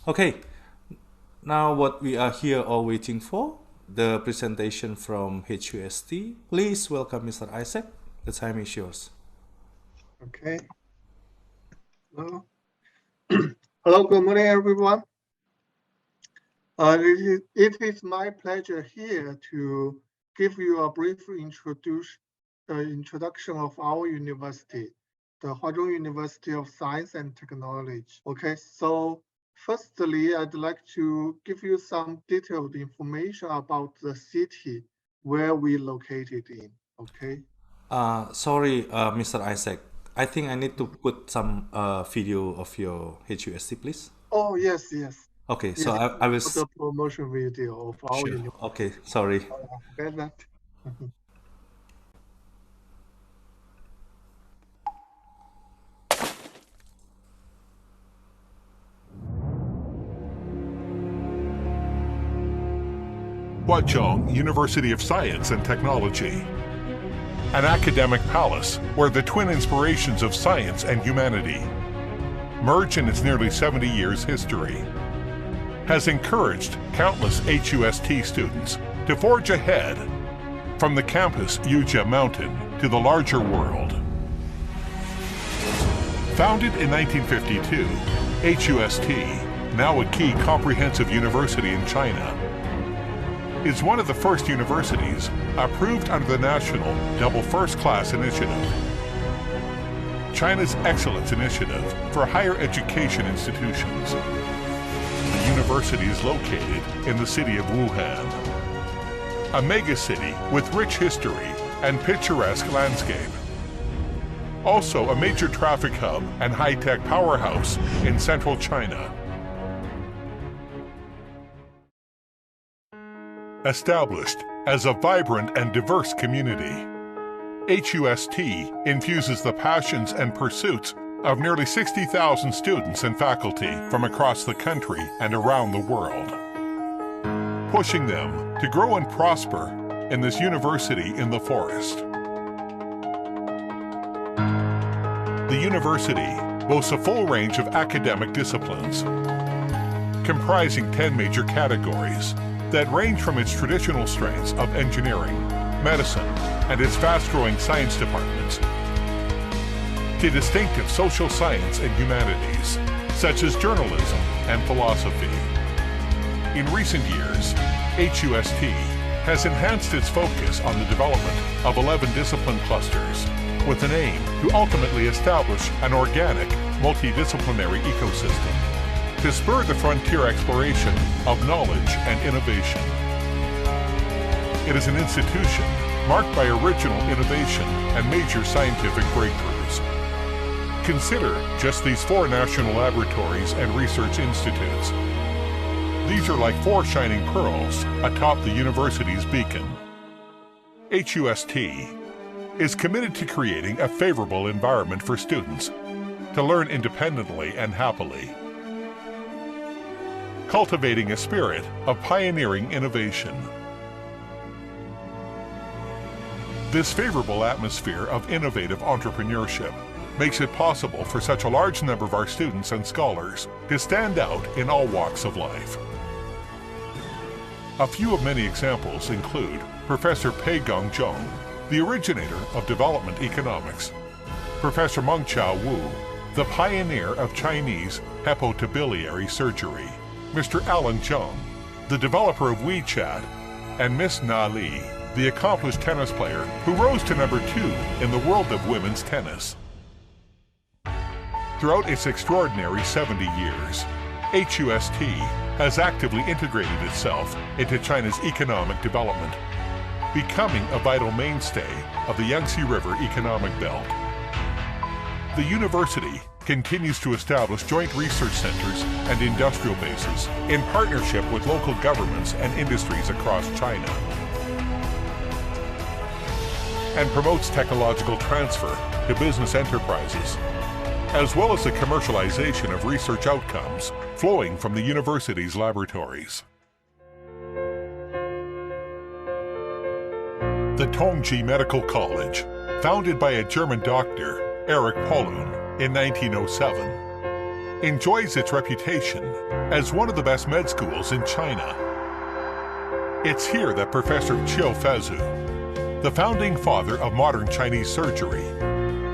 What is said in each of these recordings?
Okay, now what we are here all waiting for, the presentation from HUST. Please welcome Mr. Isaac. The time is yours. Okay. Hello. Hello, good morning, everyone. It is my pleasure here to give you a brief introduction of our university, the Huazhong University of Science and Technology. Okay, so firstly, I'd like to give you some detailed information about the city where we located in. Okay. Sorry, Mr. Isaac. I think I need to put some video of your HUST, please. Oh, yes, yes. Okay, so I will. The promotion video of our university. Okay, sorry. Forget that. Huazhong University of Science and Technology, an academic palace where the twin inspirations of science and humanity merge in its nearly 70 years history, has encouraged countless HUST students to forge ahead from the campus Yuja Mountain to the larger world. Founded in 1952, HUST, now a key comprehensive university in China, is one of the first universities approved under the National Double First Class Initiative, China's Excellence Initiative for higher education institutions. The university is located in the city of Wuhan, a megacity with rich history and picturesque landscape. Also a major traffic hub and high-tech powerhouse in central China. Established as a vibrant and diverse community, HUST infuses the passions and pursuits of nearly 60,000 students and faculty from across the country and around the world, pushing them to grow and prosper in this university in the forest. The university boasts a full range of academic disciplines, comprising 10 major categories that range from its traditional strengths of engineering, medicine, and its fast-growing science departments, to distinctive social science and humanities, such as journalism and philosophy. In recent years, HUST has enhanced its focus on the development of 11 discipline clusters, with an aim to ultimately establish an organic, multidisciplinary ecosystem to spur the frontier exploration of knowledge and innovation. It is an institution marked by original innovation and major scientific breakthroughs. Consider just these 4 national laboratories and research institutes. These are like 4 shining pearls atop the university's beacon. HUST is committed to creating a favorable environment for students to learn independently and happily, cultivating a spirit of pioneering innovation. This favorable atmosphere of innovative entrepreneurship makes it possible for such a large number of our students and scholars to stand out in all walks of life. A few of many examples include Professor Pei Gongzhong, the originator of development economics, Professor Mengqiao Wu, the pioneer of Chinese hepatobiliary surgery, Mr. Alan Zheng, the developer of WeChat, and Miss Na Li, the accomplished tennis player who rose to number 2 in the world of women's tennis. Throughout its extraordinary 70 years, HUST has actively integrated itself into China's economic development, becoming a vital mainstay of the Yangtze River economic belt. The university continues to establish joint research centers and industrial bases in partnership with local governments and industries across China, and promotes technological transfer to business enterprises, as well as the commercialization of research outcomes flowing from the university's laboratories. The Tongji Medical College, founded by a German doctor, Erich Pollun, in 1907, enjoys its reputation as one of the best med schools in China. It's here that Professor Qiu Fezu, the founding father of modern Chinese surgery,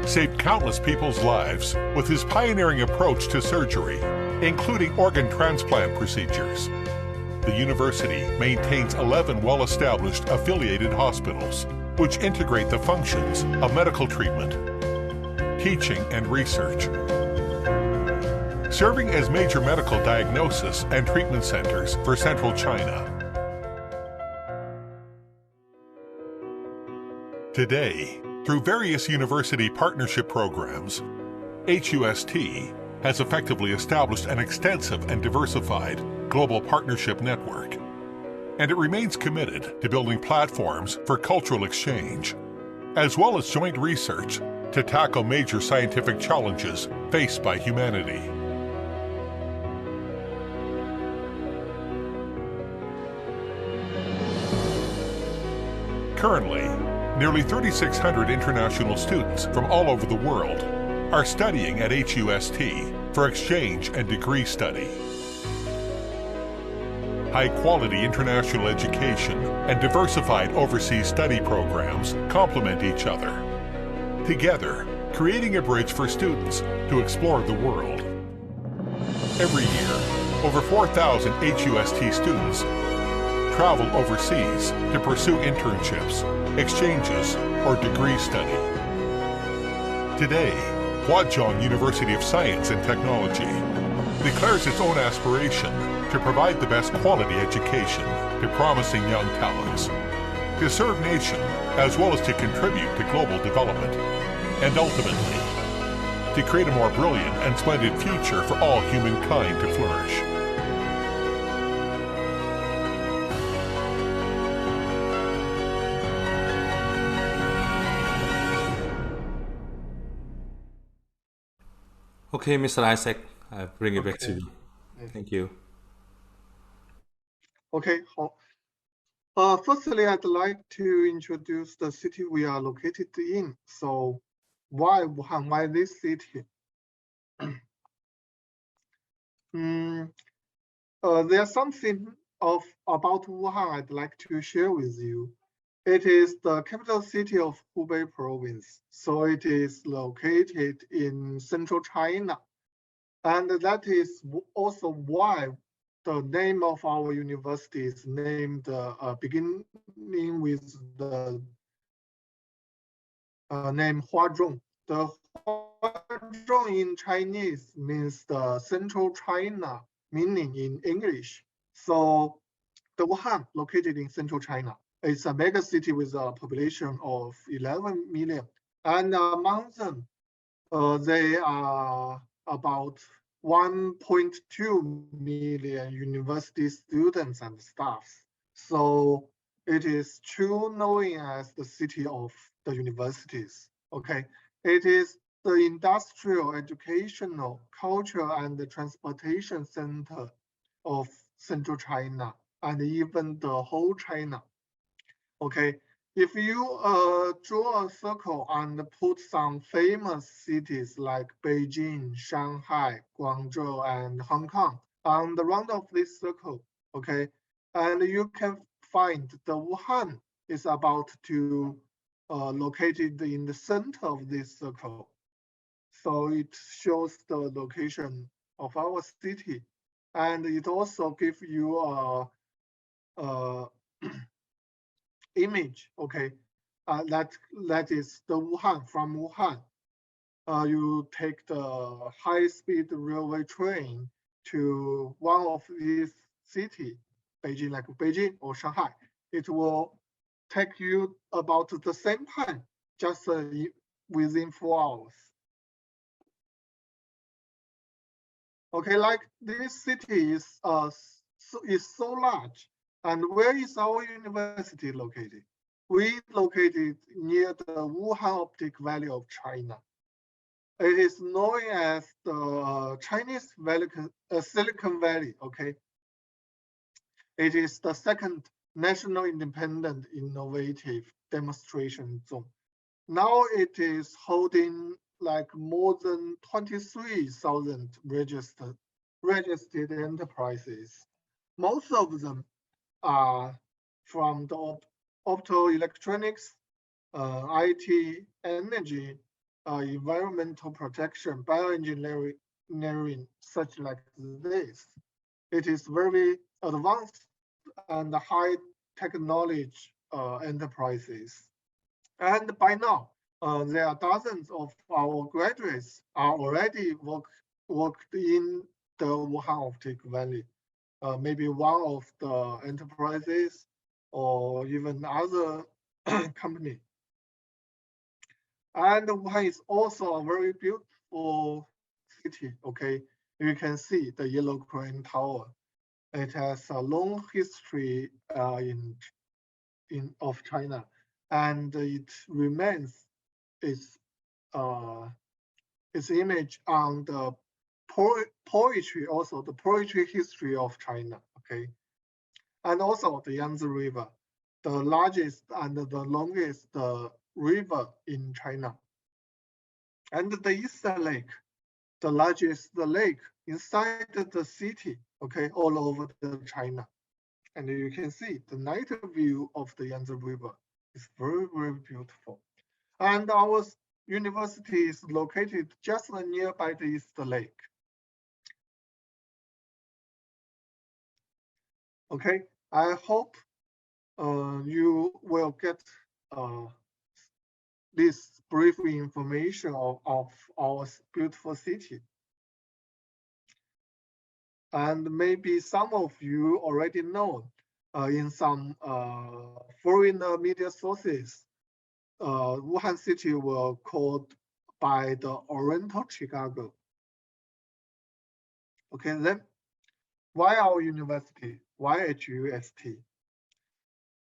saved countless people's lives with his pioneering approach to surgery, including organ transplant procedures. The university maintains 11 well-established affiliated hospitals, which integrate the functions of medical treatment, teaching, and research, serving as major medical diagnosis and treatment centers for central China. Today, through various university partnership programs, HUST has effectively established an extensive and diversified global partnership network, and it remains committed to building platforms for cultural exchange, as well as joint research to tackle major scientific challenges faced by humanity. Currently, nearly 3,600 international students from all over the world are studying at HUST for exchange and degree study. High-quality international education and diversified overseas study programs complement each other, together creating a bridge for students to explore the world. Every year, over 4,000 HUST students travel overseas to pursue internships, exchanges, or degree study. Today, Huazhong University of Science and Technology declares its own aspiration to provide the best quality education to promising young talents, to serve nation as well as to contribute to global development, and ultimately, to create a more brilliant and splendid future for all humankind to flourish. Okay, Mr. Isaac, I bring it back to you. Thank you. Okay. Firstly, I'd like to introduce the city we are located in. So, why Wuhan? Why this city? There's something about Wuhan I'd like to share with you. It is the capital city of Hubei province. So it is located in central China. And that is also why the name of our university is named beginning with the name Huazhong. The Huazhong in Chinese means the central China, meaning in English. So the Wuhan, located in central China, is a mega city with a population of 11 million. And among them, they are about 1.2 million university students and staffs. So it is truly known as the city of the universities. Okay, it is the industrial, educational, cultural, and the transportation center of central China and even the whole China. Okay, if you draw a circle and put some famous cities like Beijing, Shanghai, Guangzhou, and Hong Kong on the round of this circle, okay, and you can find the Wuhan is about to located in the center of this circle. So it shows the location of our city, and it also gives you a image, okay, that is the Wuhan, from Wuhan. You take the high-speed railway train to one of these cities, Beijing, like Beijing or Shanghai. It will take you about the same time, just within 4 hours. Okay, like this city is so large. And where is our university located? We located near the Wuhan Optic Valley of China. It is known as the Chinese Silicon Valley, okay? It is the second national independent innovative demonstration zone. Now it is holding like more than 23,000 registered enterprises. Most of them are from the optoelectronics, IT, energy, environmental protection, bioengineering, such like this. It is very advanced and high technology enterprises. And by now, there are dozens of our graduates are already worked in the Wuhan Optic Valley. Maybe one of the enterprises or even other company. And Wuhan is also a very beautiful city, okay? You can see the Yellow Crane Tower. It has a long history of China, and it remains its image on the poetry, also the poetry history of China, okay? And also the Yangtze River, the largest and the longest river in China. And the Eastern Lake, the largest lake inside the city, okay, all over the China. And you can see the night view of the Yangtze River is very, very beautiful. And our university is located just nearby the Eastern Lake. Okay, I hope you will get this brief information of our beautiful city. And maybe some of you already know in some foreign media sources, Wuhan City was called by the Oriental Chicago. Okay, then why our university? Why HUST?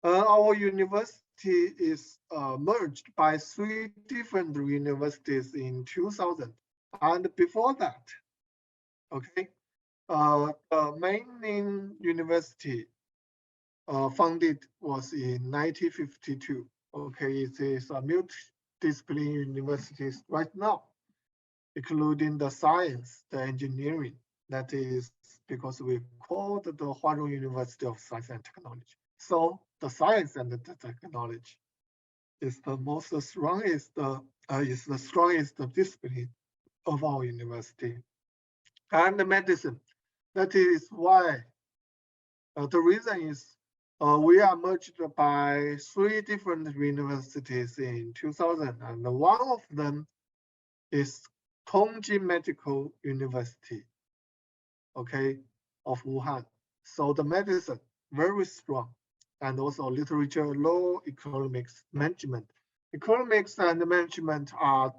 Our university is merged by 3 different universities in 2000. And before that, okay, the main university founded was in 1952. Okay, it is a multidisciplinary university right now, including the science, the engineering. That is because we call it the Huazhong University of Science and Technology. So the science and the technology is the strongest discipline of our university. And the medicine, that is why the reason is we are merged by 3 different universities in 2000, and one of them is Tongji Medical University, okay, of Wuhan. So the medicine, very strong, and also literature, law, economics, management. Economics and management are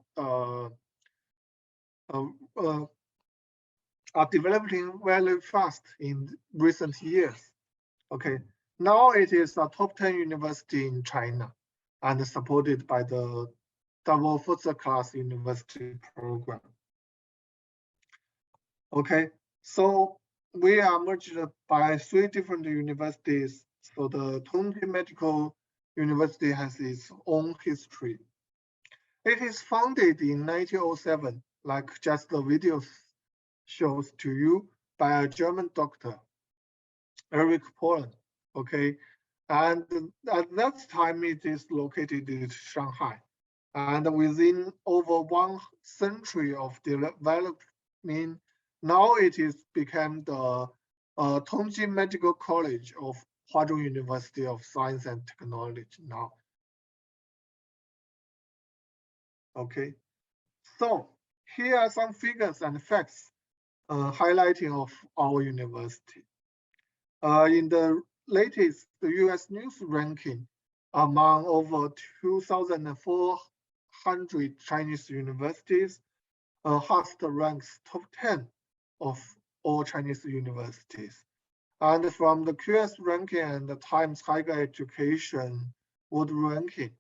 developing very fast in recent years. Okay, now it is a top 10 university in China and supported by the double first-class university program. Okay, so we are merged by 3 different universities. So the Tongji Medical University has its own history. It is founded in 1907, like just the video shows to you, by a German doctor, Eric Pollen, okay? And at that time, it is located in Shanghai. And within over 1 century of development, now it is become the Tongji Medical College of Huazhong University of Science and Technology now. Okay, so here are some figures and facts highlighting of our university. In the latest US News ranking, among over 2,400 Chinese universities, HUST ranks top 10 of all Chinese universities. And from the QS ranking and the Times Higher Education World Ranking,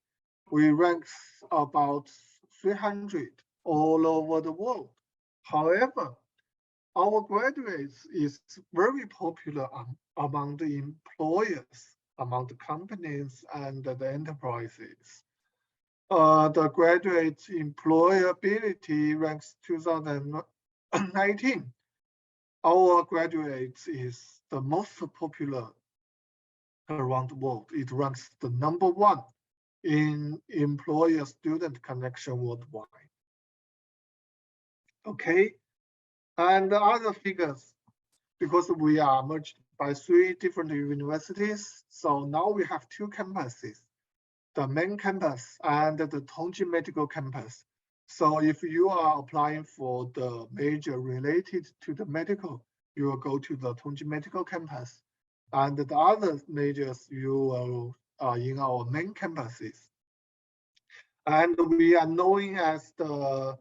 we rank about 300 all over the world. However, our graduates is very popular among the employers, among the companies and the enterprises. the graduate employability ranks 2019. Our graduates is the most popular around the world. It ranks the #1 in employer-student connection worldwide. Okay, and the other figures, because we are merged by 3 different universities, so now we have 2 campuses, the main campus and the Tongji Medical Campus. So if you are applying for the major related to the medical, you will go to the Tongji Medical Campus. And the other majors, you will in our main campuses. And we are known as the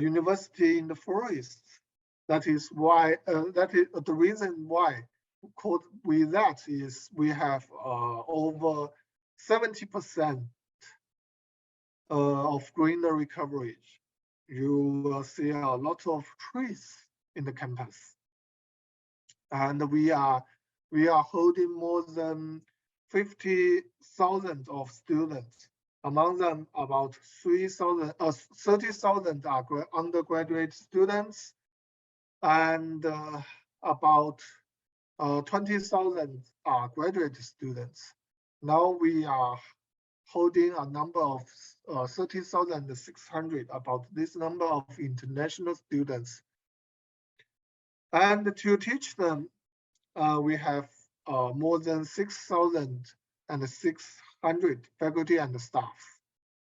university in the forest. That is why, that is the reason why called with that is we have over 70% of greenery coverage. You will see a lot of trees in the campus. And we are holding more than 50,000 of students. Among them, about 30,000 are undergraduate students, and about 20,000 are graduate students. Now we are holding a number of 30,600, about this number of international students. And to teach them, we have more than 6,600 faculty and staff.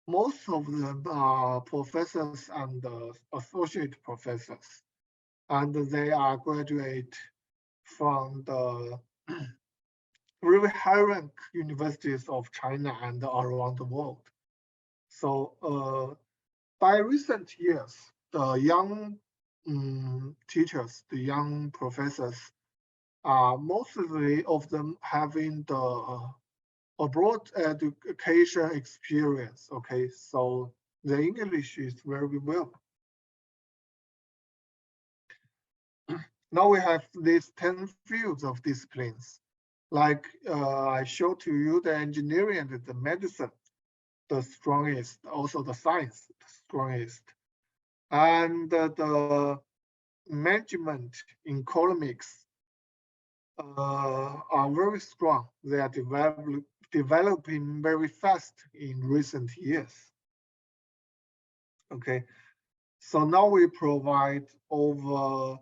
Most of them are professors and associate professors, and they are graduate from the really high-rank universities of China and around the world. So by recent years, the young teachers, the young professors, mostly of them having the abroad education experience. Okay, so the English is very well. Now we have these 10 fields of disciplines. Like I showed to you, the engineering and the medicine, the strongest, also the science, the strongest. And the management, economics are very strong. They are developing very fast in recent years. Okay, so now we provide over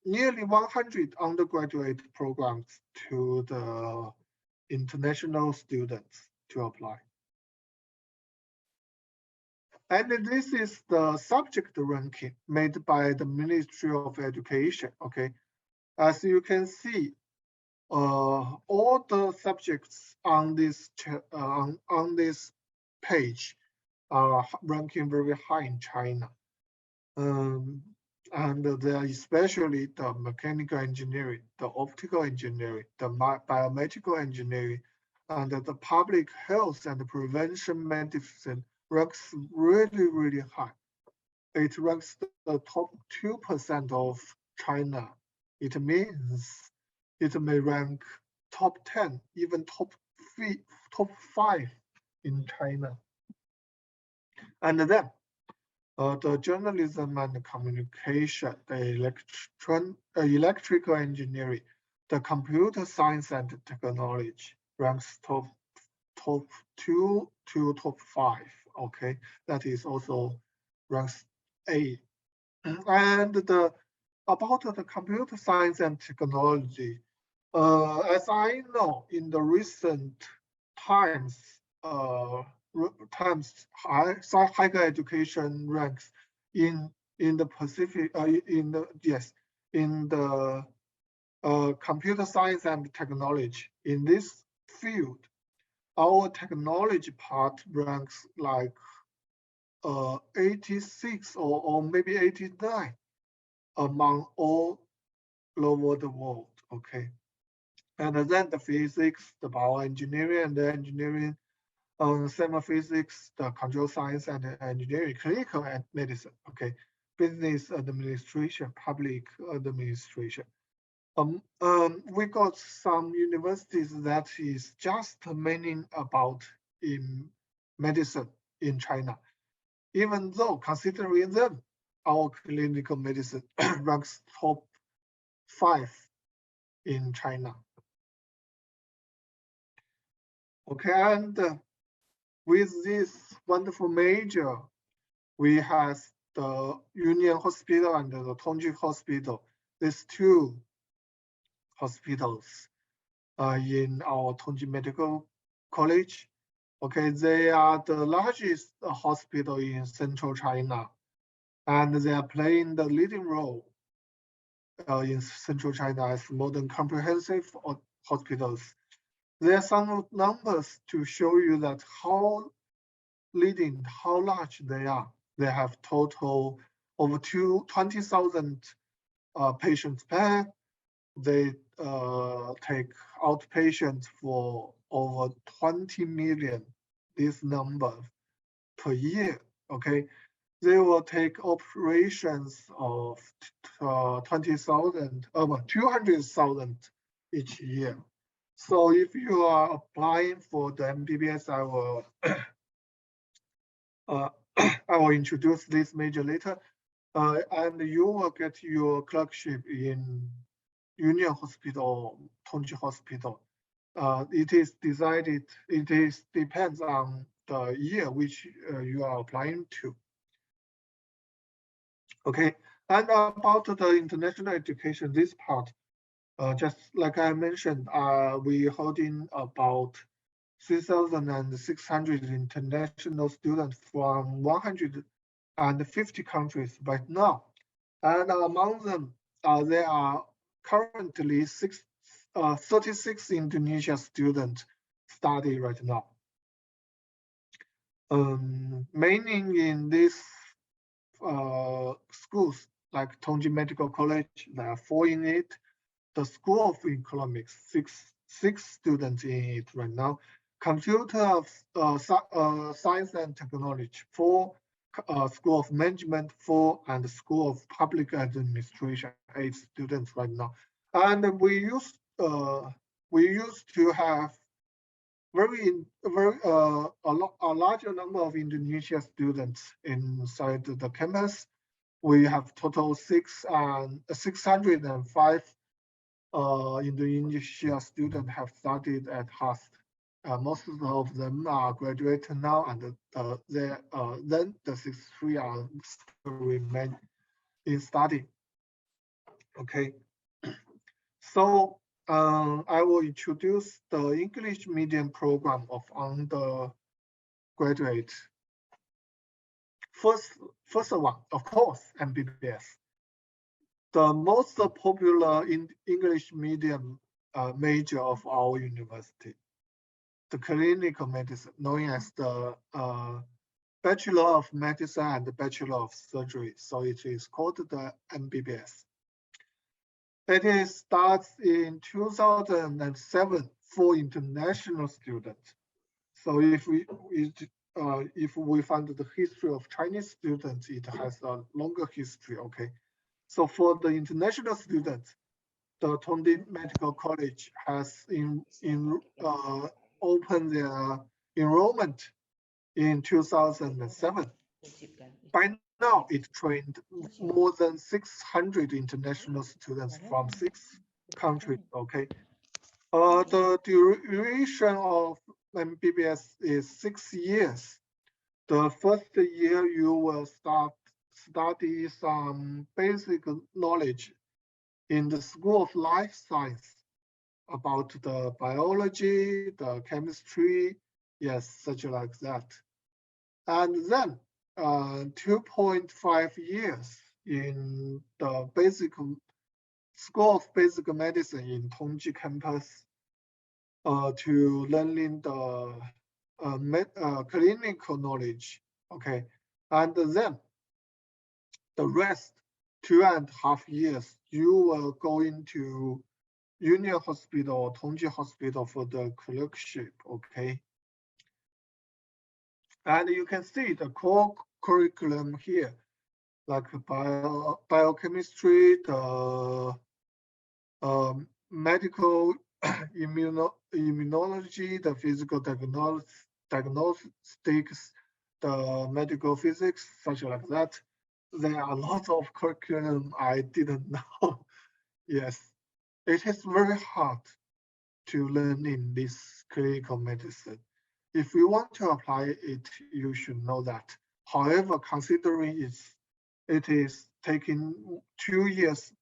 nearly 100 undergraduate programs to the international students to apply. And this is the subject ranking made by the Ministry of Education. Okay, as you can see, all the subjects on this page are ranking very high in China. And there especially the mechanical engineering, the optical engineering, the biomedical engineering, and the public health and prevention medicine ranks really, really high. It ranks the top 2% of China. It means it may rank top 10, even top 5 in China. And then the journalism and the communication, the electrical engineering, the computer science and technology ranks top 2 to top 5. Okay, that is also ranks A. And about the computer science and technology, as I know, in the recent times, higher education ranks in the Pacific, in the computer science and technology. In this field, our technology part ranks like 86 or maybe 89 among all over the world. Okay, and then the physics, the bioengineering, and the engineering, physics, the control science and engineering, clinical and medicine. Okay, business administration, public administration. We got some universities that is just mainly about in medicine in China. Even though considering them, our clinical medicine ranks top 5 in China. Okay, and with this wonderful major, we have the Union Hospital and the Tonji Hospital. These two hospitals in our Tongji Medical College. Okay, they are the largest hospital in central China, and they are playing the leading role in central China as modern comprehensive hospitals. There are some numbers to show you that how leading, how large they are. They have total over 20,000 patients per. They take outpatients for over 20 million, this number per year, okay? They will take operations of 200,000 each year. So if you are applying for the MBBS, I will introduce this major later, and you will get your clerkship in Union Hospital, Tonji Hospital. It depends on the year which you are applying to. Okay, and about the international education, this part, just like I mentioned, we holding about 3,600 international students from 150 countries right now. And among them, there are currently 36 Indonesian students study right now. Mainly in these schools, like Tonji Medical College, there are 4 in it. The School of Economics, six students in it right now. Computer Science and Technology, 4. School of Management, 4, and School of Public Administration, 8 students right now. And we used to have a larger number of Indonesian students inside the campus. We have total 605 Indonesian students have studied at HUST. Most of them are graduated now, and then the 63 are still remain in study. Okay, so I will introduce the English medium program of undergraduate. First one, of course, MBBS. The most popular in English medium major of our university. The clinical medicine, known as the Bachelor of Medicine and the Bachelor of Surgery. So it is called the MBBS. It starts in 2007 for international students. So if we find the history of Chinese students, it has a longer history, okay? So for the international students, the Tonji Medical College has opened their enrollment in 2007. By now, it trained more than 600 international students from 6 countries, okay? The duration of MBBS is 6 years. The first year, you will study some basic knowledge in the School of Life Science about the biology, the chemistry, yes, such like that. And then 2.5 years in the School of Basic Medicine in Tongji campus to learning the clinical knowledge, okay? And then the rest, 2.5 years, you will go into Union Hospital or Tongji Hospital for the clerkship, okay? And you can see the core curriculum here, like biochemistry, the medical immunology, the physical diagnostics, the medical physics, such like that. There are a lot of curriculum I didn't know. Yes, it is very hard to learn in this clinical medicine. If you want to apply it, you should know that. However, considering it is taking 2 years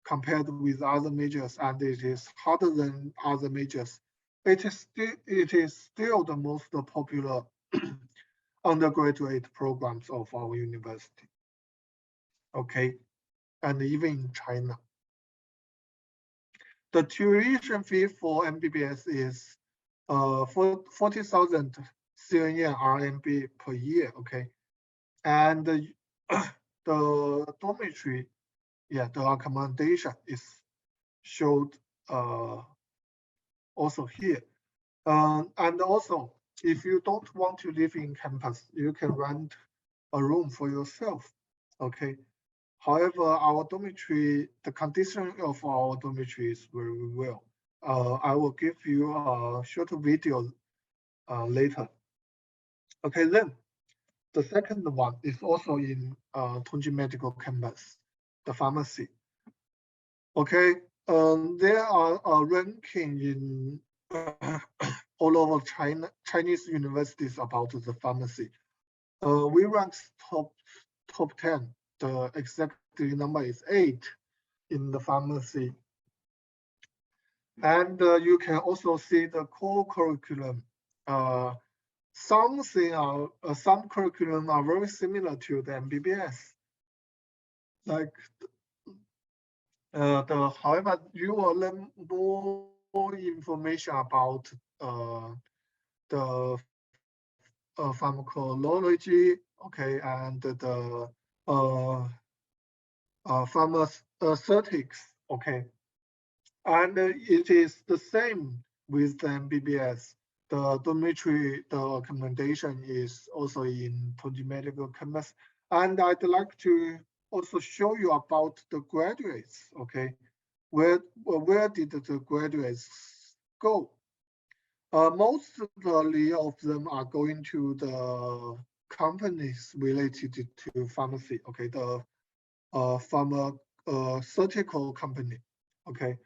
compared with other majors, and it is harder than other majors, it is still the most popular undergraduate programs of our university. Okay, and even in China. The tuition fee for MBBS is 40,000 CNY RMB per year. Okay, and the dormitory, yeah, the accommodation is showed also here. And also, if you don't want to live in campus, you can rent a room for yourself. Okay. However, our dormitory, the condition of our dormitory is very well. I will give you a short video later. Okay, then the second one is also in Tongji Medical Campus, the pharmacy. Okay, there are a ranking in all over Chinese universities about the pharmacy. We rank top 10. The exact number is 8 in the pharmacy. And you can also see the core curriculum. Some curriculum are very similar to the MBBS. Like, however, you will learn more information about the pharmacology, okay, and the pharmaceutics, okay. And it is the same with the MBBS. The dormitory, the accommodation is also in Tongji Medical Campus. And I'd like to also show you about the graduates, okay? Where did the graduates go? Mostly of them are going to the companies related to pharmacy, okay? The pharmaceutical company, okay?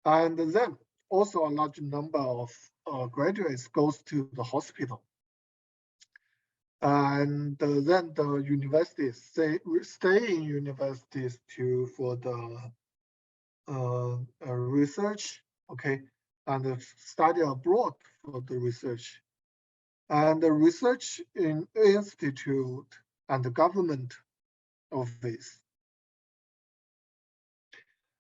And then also a large number of graduates goes to the hospital. And then the universities stay in universities for the research, okay, and study abroad for the research. And the research in institute and the government office.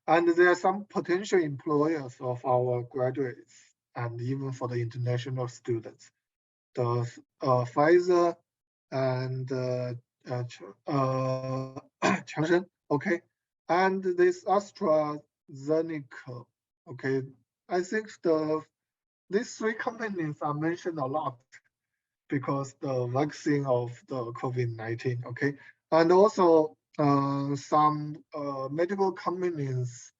And there are some potential employers of our graduates and even for the international students. The Pfizer and Changshen, okay, and this AstraZeneca, okay. I think these 3 companies are mentioned a lot because the vaccine of the COVID-19, okay, and also some medical companies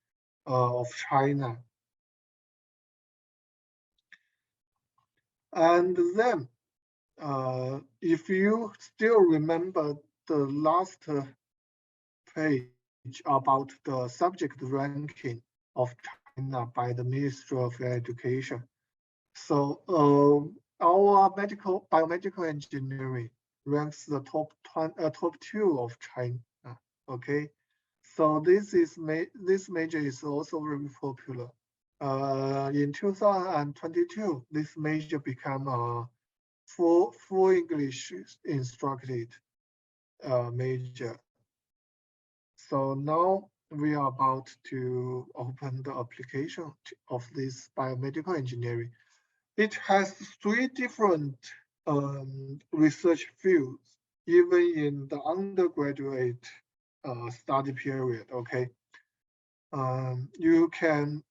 of China. And then, if you still remember the last page about the subject ranking of China by the Ministry of Education. So our biomedical engineering ranks the top 2 of China. Okay, so this major is also very popular. In 2022, this major became a full English instructed major. So now we are about to open the application of this biomedical engineering. It has 3 different research fields, even in the undergraduate study period, okay? You can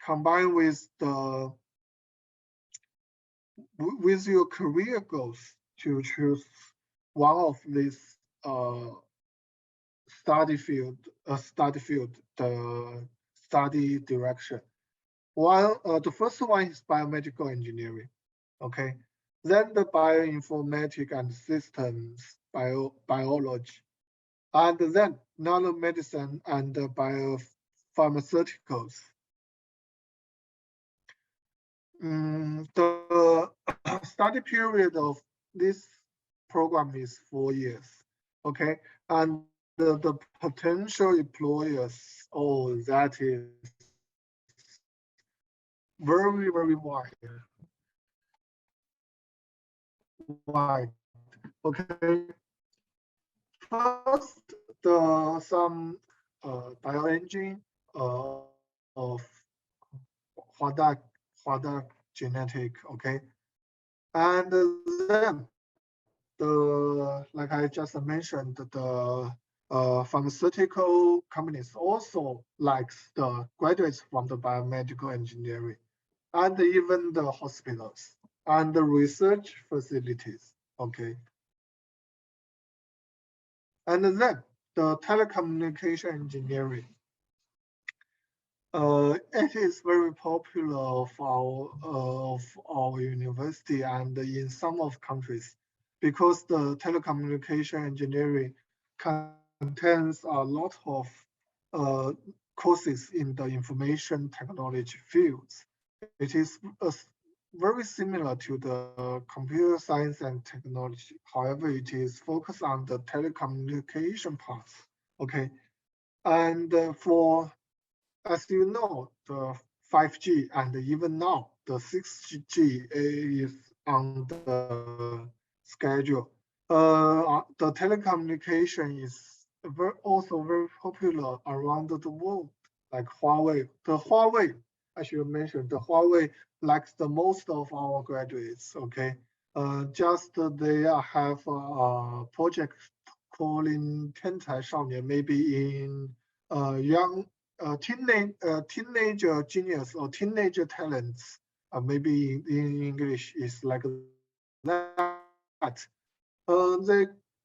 combine with your career goals to choose one of these study field, the study direction. The first one is biomedical engineering. Okay. Then the bioinformatics and systems biology, and then nanomedicine and biopharmaceuticals. The study period of this program is 4 years. Okay, and the potential employers, oh, that is very, very wide. Okay, first, some bioengineering of Huazhong genetic, okay, and then like I just mentioned, the pharmaceutical companies also likes the graduates from the biomedical engineering, and even the hospitals and the research facilities, okay. And then the telecommunication engineering. It is very popular of our university and in some of countries, because the telecommunication engineering contains a lot of courses in the information technology fields. It is very similar to the computer science and technology. However, it is focused on the telecommunication parts. Okay, and as you know, the 5G and even now the 6G is on the schedule. The telecommunication is also very popular around the world, like Huawei. The Huawei, I should mention, the Huawei likes the most of our graduates. Okay, just they have a project calling 天才少年, maybe in young teenager genius or teenager talents, maybe in English is like that.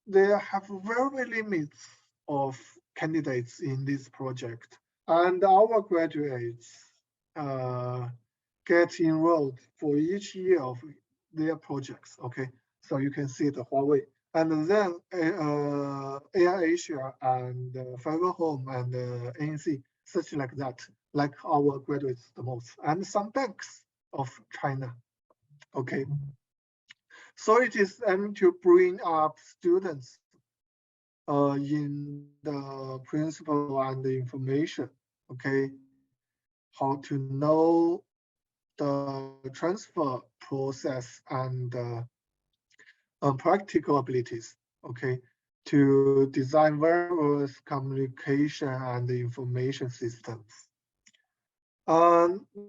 They have very limits of candidates in this project, and our graduates get enrolled for each year of their projects. Okay, so you can see the Huawei, and then AI Asia and Fiverr Home and ANC, such like that, like our graduates the most, and some banks of China. Okay, so it is aimed to bring up students in the principle and the information. Okay, how to know the transfer process and practical abilities. Okay, to design various communication and information systems.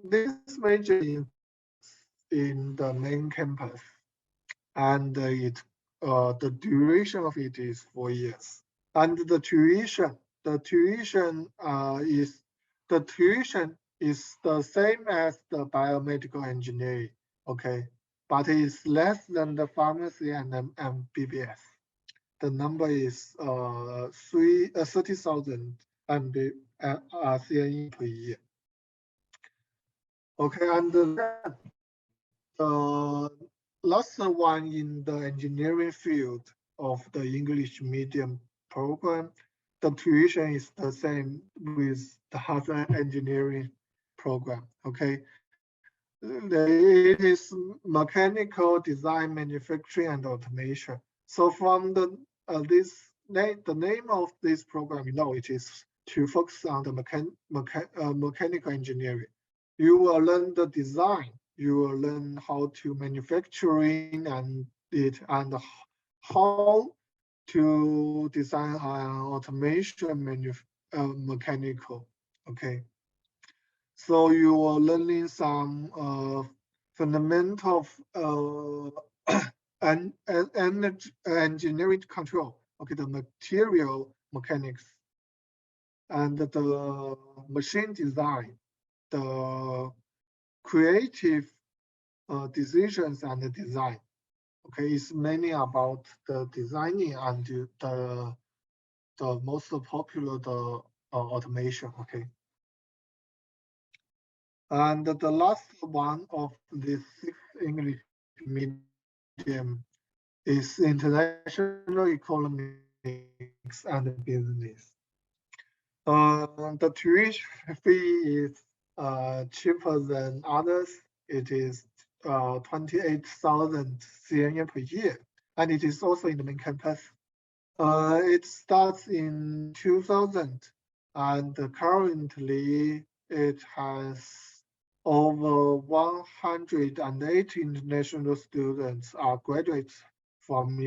This major in the main campus, and the duration of it is 4 years. And the tuition is the same as the biomedical engineering. Okay, but it's less than the pharmacy and Mbbs. The number is 30,000 CNE per year. Okay, and then the last one in the engineering field of the English medium program, the tuition is the same with the hardware engineering program. Okay, it is mechanical design, manufacturing, and automation. So from the name of this program, you know, it is to focus on the mechanical engineering. You will learn the design. You will learn how to manufacturing and how to design automation mechanical. Okay. So you are learning some fundamental engineering control. Okay, the material mechanics and the machine design, the creative decisions and the design. Okay, it's mainly about the designing and the most popular automation. Okay. And the last one of these 6 English medium is international economics and business. The tuition fee is cheaper than others. It is 28,000 CNY per year, and it is also in the main campus. It starts in 2000, and currently it has over 180 international students are graduates from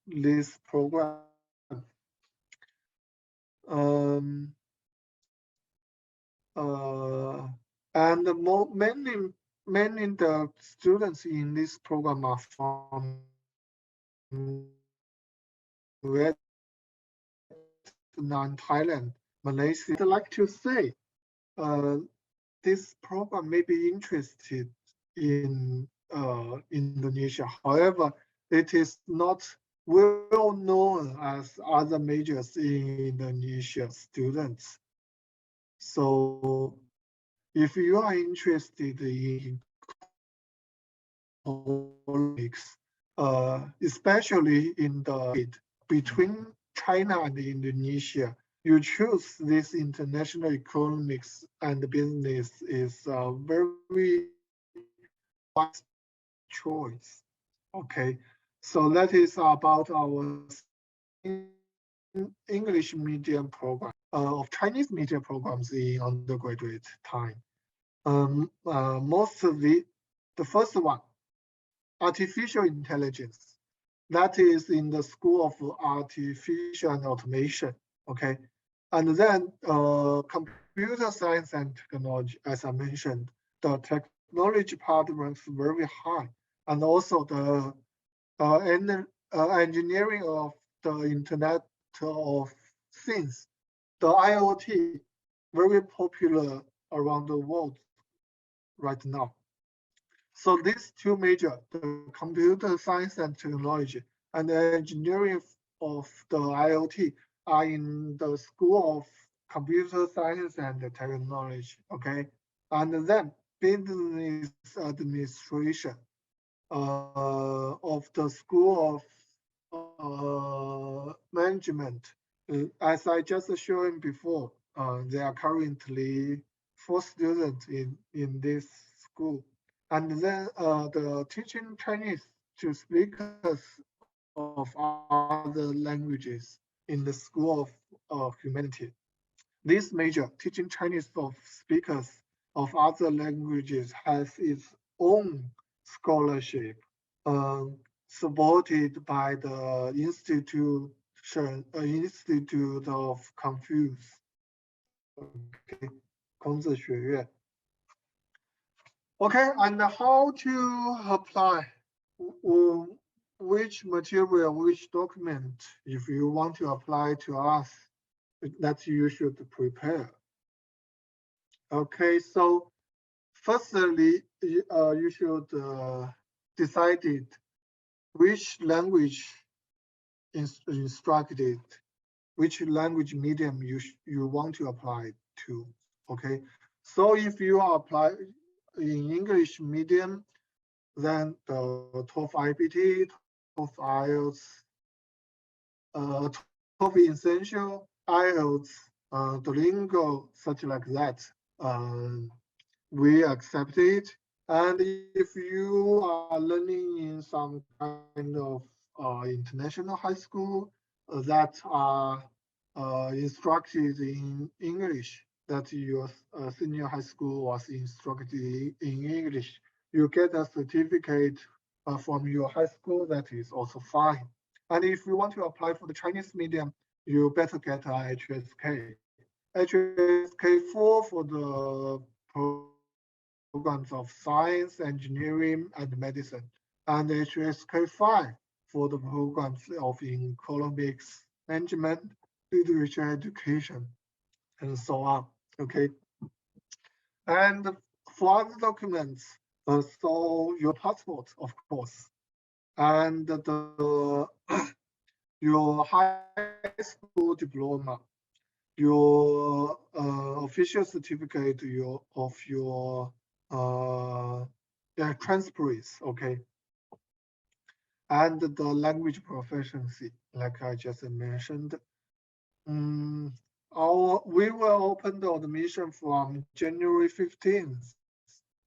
this program. And many the students in this program are from Vietnam, Thailand, Malaysia. I'd like to say this program may be interested in Indonesia. However, it is not well known as other majors in Indonesia students. So if you are interested in economics, especially in the between China and Indonesia, you choose this international economics and business is a very wise choice. Okay, so that is about our English medium program of Chinese medium programs in undergraduate time. Mostly, the first one, artificial intelligence. That is in the School of Artificial and Automation, okay? And then computer science and technology, as I mentioned, the technology part ranks very high. And also the engineering of the Internet of Things, the IoT, very popular around the world right now. So these two major, the computer science and technology and the engineering of the IoT are in the School of Computer Science and Technology, okay? And then business administration of the School of Management. As I just showed before, there are currently 4 students in this school. And then the teaching Chinese to speakers of other languages in the School of Humanity. This major, teaching Chinese of speakers of other languages, has its own scholarship supported by the Institute of Confucius, okay, 孔子学院. Okay, and how to apply? Which material, which document, if you want to apply to us, that you should prepare. Okay, so firstly, you should decide which language instructed, which language medium you want to apply to. Okay, so if you apply in English medium, then the TOEFL IPT, TOEFL IELTS, TOEFL Essential, IELTS, Duolingo, such like that, we accept it. And if you are learning in some kind of international high school that are instructed in English, that your senior high school was instructed in English, you get a certificate from your high school, that is also fine. And if you want to apply for the Chinese medium, you better get a HSK. HSK 4 for the programs of science, engineering, and medicine, and HSK 5 for the programs of economics, management, literature education, and so on. Okay. And for other documents, so your passport, of course, and your high school diploma, your official certificate of your transcripts, okay, and the language proficiency, like I just mentioned. We will open the admission from January 15th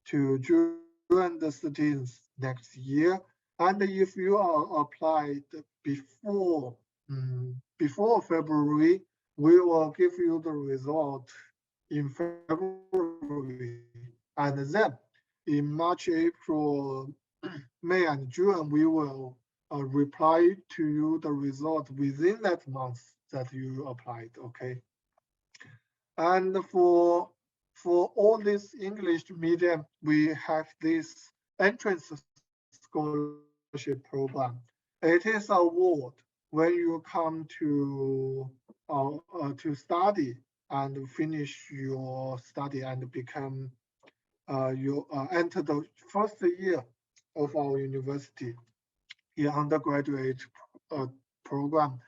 to June the 13th next year. And if you are applied before February, we will give you the result in February. And then in March, April, May, and June, we will reply to you the result within that month that you applied, okay? And for all this English medium, we have this entrance scholarship program. It is an award when you come to study and finish your study and become you enter the first year of our university in undergraduate program.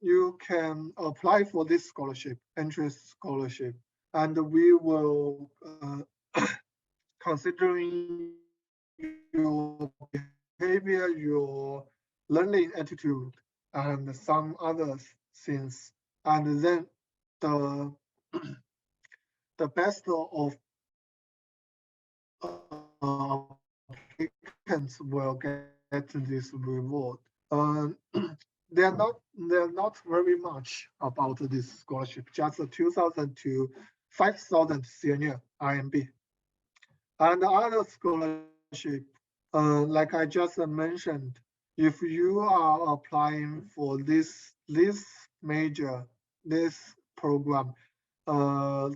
You can apply for this scholarship, entrance scholarship, and we will, considering your behavior, your learning attitude, and some other things, and then the best of applicants will get this reward. They're not very much about this scholarship, just 2,000 to 5,000 senior RMB. And other scholarship, like I just mentioned, if you are applying for this major, this program,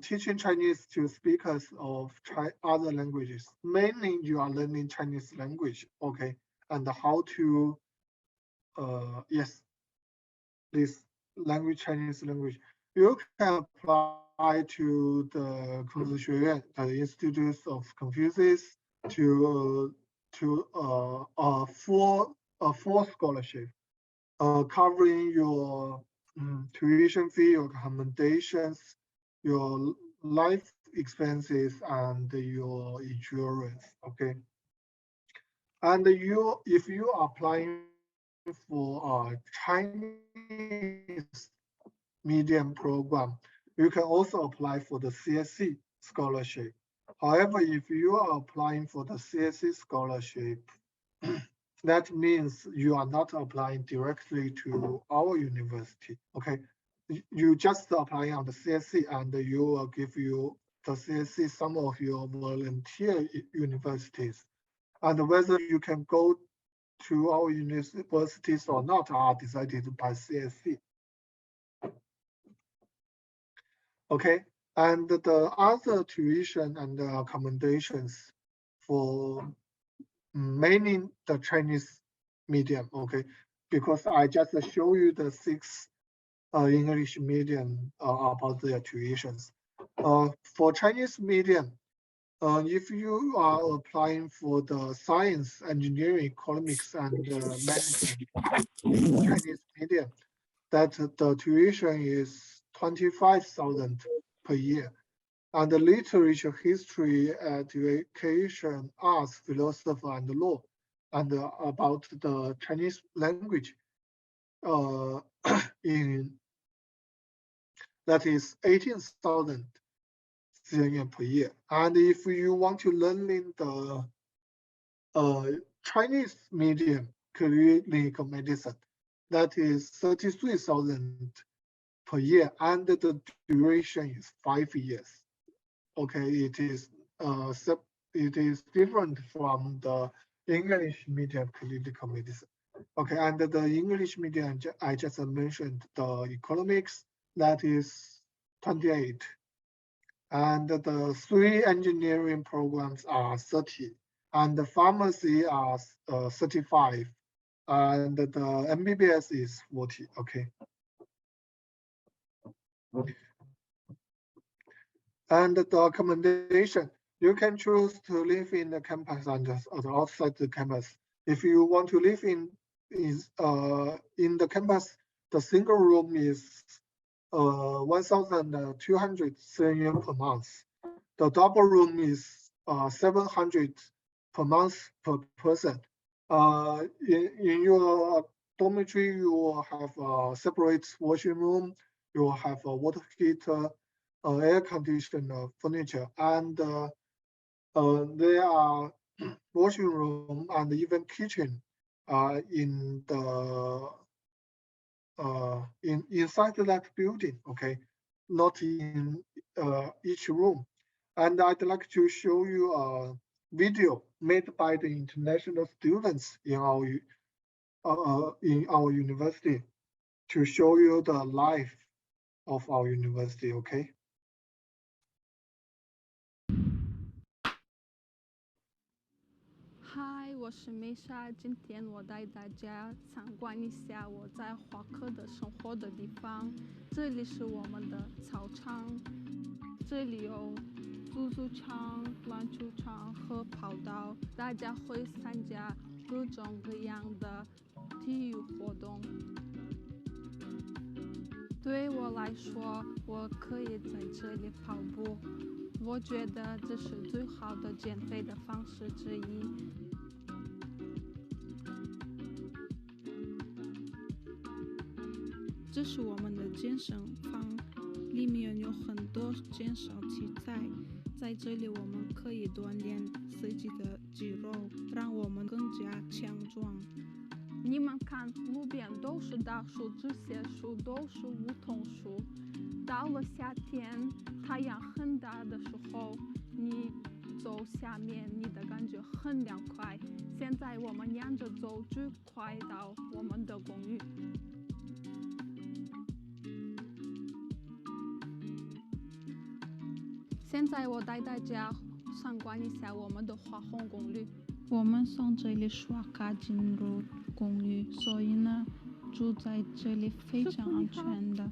teaching Chinese to speakers of other languages, mainly you are learning Chinese language, okay, and how to, yes, this language, Chinese language. You can apply to the Cse Scholarship, the Institute of Confucius, to a full scholarship, covering your tuition fee, your accommodations, your life expenses, and your insurance. Okay, and if you are applying for a Chinese medium program, you can also apply for the CSE scholarship. However, if you are applying for the CSE scholarship, that means you are not applying directly to our university. Okay, you just applying on the CSE, and you will give you the CSE some of your volunteer universities, and whether you can go to our universities or not are decided by CSE. Okay, and the other tuition and accommodations for mainly the Chinese medium, okay, because I just show you the 6 English medium about their tuitions. For Chinese medium, if you are applying for the science, engineering, economics, and management Chinese medium, that the tuition is 25,000 per year. And the literature, history, education, arts, philosophy, and law, and about the Chinese language, that is 18,000 yuan per year. And if you want to learn in the Chinese medium clinical medicine, that is 33,000 per year, and the duration is 5 years. Okay, it is different from the English medium clinical medicine. Okay, and the English medium I just mentioned, the economics, that is 28, and the 3 engineering programs are 30, and the pharmacy are 35, and the Mbbs is 40. Okay. And the accommodation, you can choose to live in the campus and outside the campus. If you want to live in the campus, the single room is 1,200 yuan per month. The double room is 700 per month per person. In your dormitory, you will have a separate washing room. You will have a water heater, air conditioner, furniture, and there are washing room and even kitchen in the inside that building. Okay, not in each room. And I'd like to show you a video made by the international students in our university to show you the life of our university. Okay.嗨，我是梅莎。今天我带大家参观一下我在华科的生活的地方。这里是我们的操场，这里有足球场、篮球场和跑道，大家会参加各种各样的体育活动。对我来说，我可以在这里跑步，我觉得这是最好的减肥的方式之一。这是我们的健身房，里面有很多健身器材，在这里我们可以锻炼自己的肌肉，让我们更加强壮。你们看，路边都是大树，这些树都是梧桐树。到了夏天，太阳很大的时候，你走下面，你的感觉很凉快。现在我们沿着走，就快到我们的公寓。现在我带大家参观一下我们的华虹公寓。我们从这里刷卡进入公寓，所以呢，住在这里非常安全的。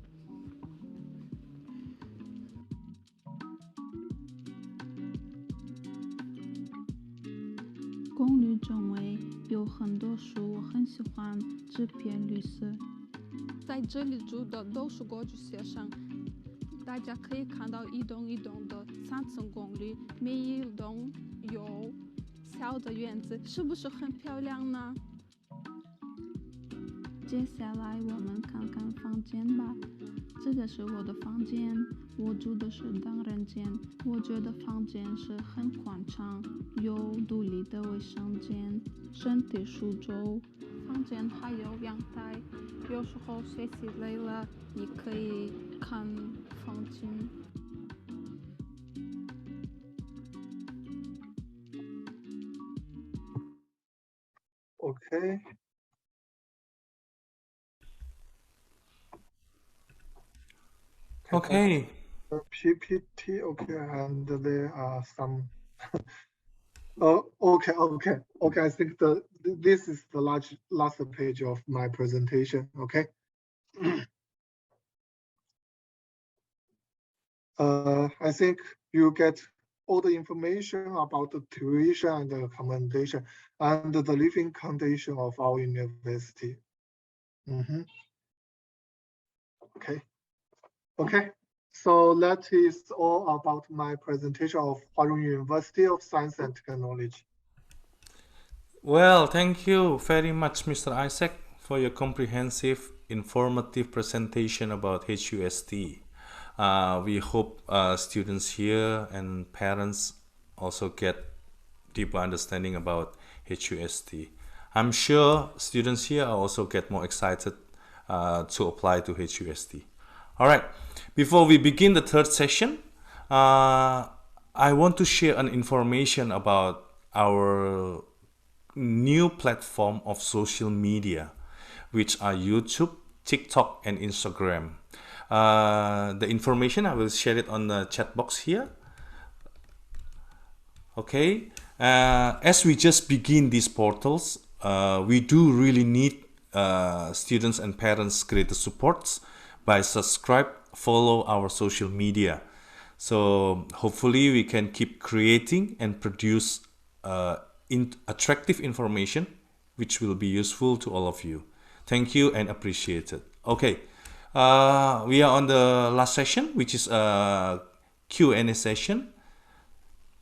公寓周围有很多树，我很喜欢这片绿色。在这里住的都是国际学生。大家可以看到一栋一栋的3层公寓，每一栋有小的院子，是不是很漂亮呢？接下来我们看看房间吧。这个是我的房间，我住的是单人间。我觉得房间是很宽敞，有独立的卫生间、身体书桌，房间还有阳台。有时候学习累了，你可以看风景。Okay. Okay. PPT. Okay, and there are some. Oh, okay. I think this is the last page of my presentation. Okay. I think you get all the information about the tuition and the accommodation and the living condition of our university. Okay. So that is all about my presentation of Huazhong University of Science and Technology. Well, thank you very much, Mr. Isaac, for your comprehensive, informative presentation about HUST. We hope students here and parents also get deeper understanding about HUST. I'm sure students here also get more excited to apply to HUST. All right, before we begin the third session, I want to share an information about our new platform of social media, which are YouTube, TikTok, and Instagram. The information, I will share it on the chat box here. Okay, as we just begin these portals, we do really need students and parents' greater supports by subscribe, follow our social media. So hopefully we can keep creating and produce attractive information which will be useful to all of you. Thank you and appreciate it. Okay, we are on the last session, which is a Q&A session.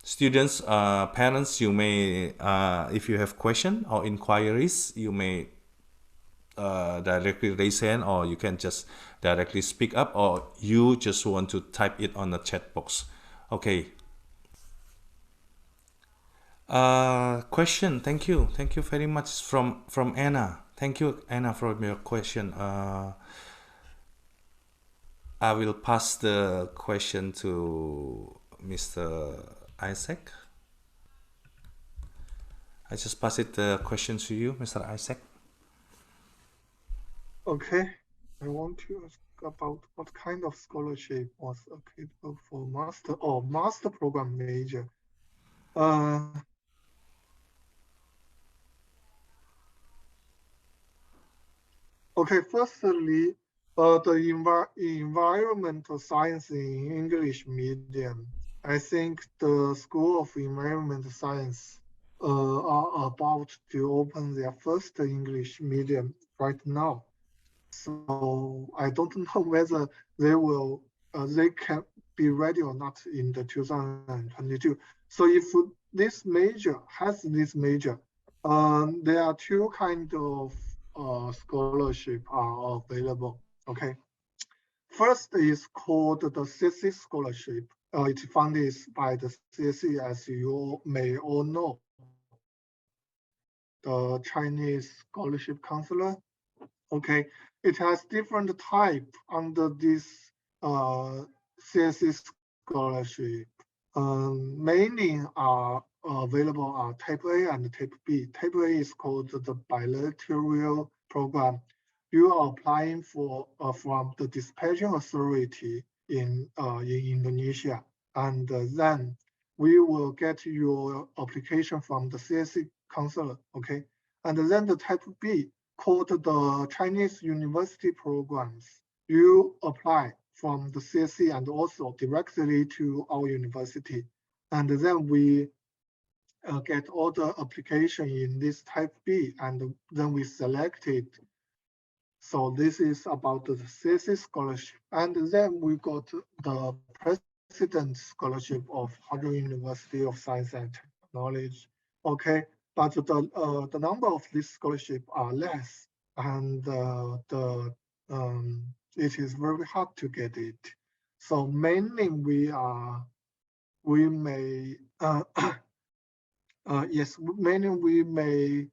Students, parents, you may, if you have question or inquiries, you may directly raise hand, or you can just directly speak up, or you just want to type it on the chat box. Okay. Question. Thank you very much from Anna. Thank you, Anna, for your question. I will pass the question to Mr. Isaac. I just pass the question to you, Mr. Isaac. Okay, I want to ask about what kind of scholarship was applicable for master or master program major. Okay, firstly, the environmental science in English medium. I think the School of Environmental Science are about to open their first English medium right now. So I don't know whether they can be ready or not in the 2022. So if this major has this major, there are two kind of scholarship are available. Okay, first is called the Cse Scholarship. It's funded by the Cse, as you may all know, the Chinese scholarship counselor. Okay, it has different type under this Cse scholarship. Mainly are available are Type A and Type B. Type A is called the bilateral program. You are applying for from the dispatching authority in Indonesia, and then we will get your application from the Cse counselor. Okay, and then the Type B, called the Chinese University Programs. You apply from the Cse and also directly to our university. And then we get all the application in this Type B, and then we select it. So this is about the Cse scholarship. And then we got the President Scholarship of Huazhong University of Science and Technology. Okay, but the number of this scholarship are less, and it is very hard to get it. So mainly we may yes, mainly we may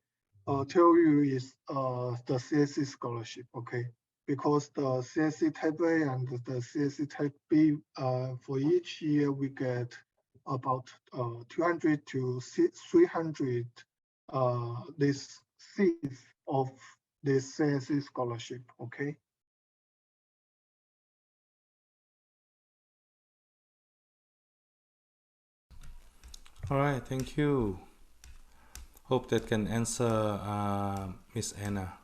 tell you is the Cse scholarship. Okay, because the Cse Type A and the Cse Type B for each year we get about 200 to 300 this seats of this Cse scholarship. Okay. All right, thank you. Hope that can answer Miss Anna.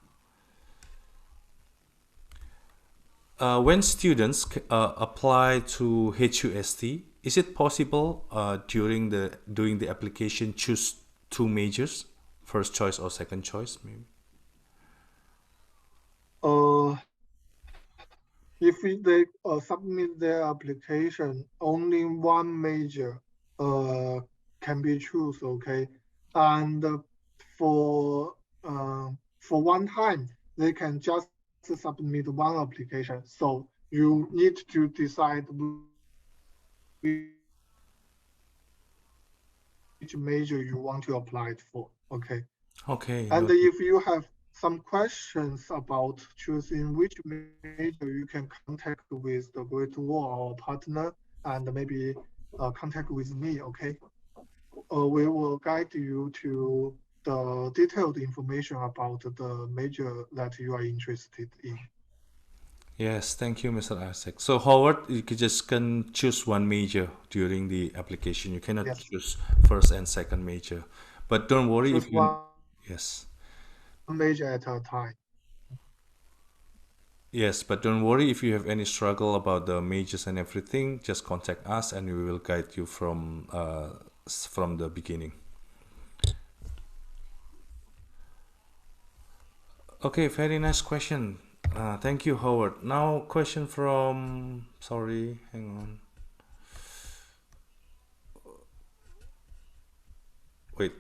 When students apply to HUST, is it possible during the application choose two majors, first choice or second choice, maybe? If they submit their application, only one major can be choose. Okay, and for one time they can just submit one application. So you need to decide which major you want to apply it for. Okay. Okay. And noted. if you have some questions about choosing which major, you can contact with the Great Wall, our partner, and maybe contact with me. Okay. We will guide you to the detailed information about the major that you are interested in. Yes, thank you, Mr. Isaac. So Howard, you just can choose one major during the application. You cannot Yes. choose first and second major. But don't worry Choose if you one yes. major at a time. Yes, but don't worry if you have any struggle about the majors and everything, just contact us and we will guide you from the beginning. Okay, very nice question. Thank you, Howard. Now, question from, sorry, hang on. Wait.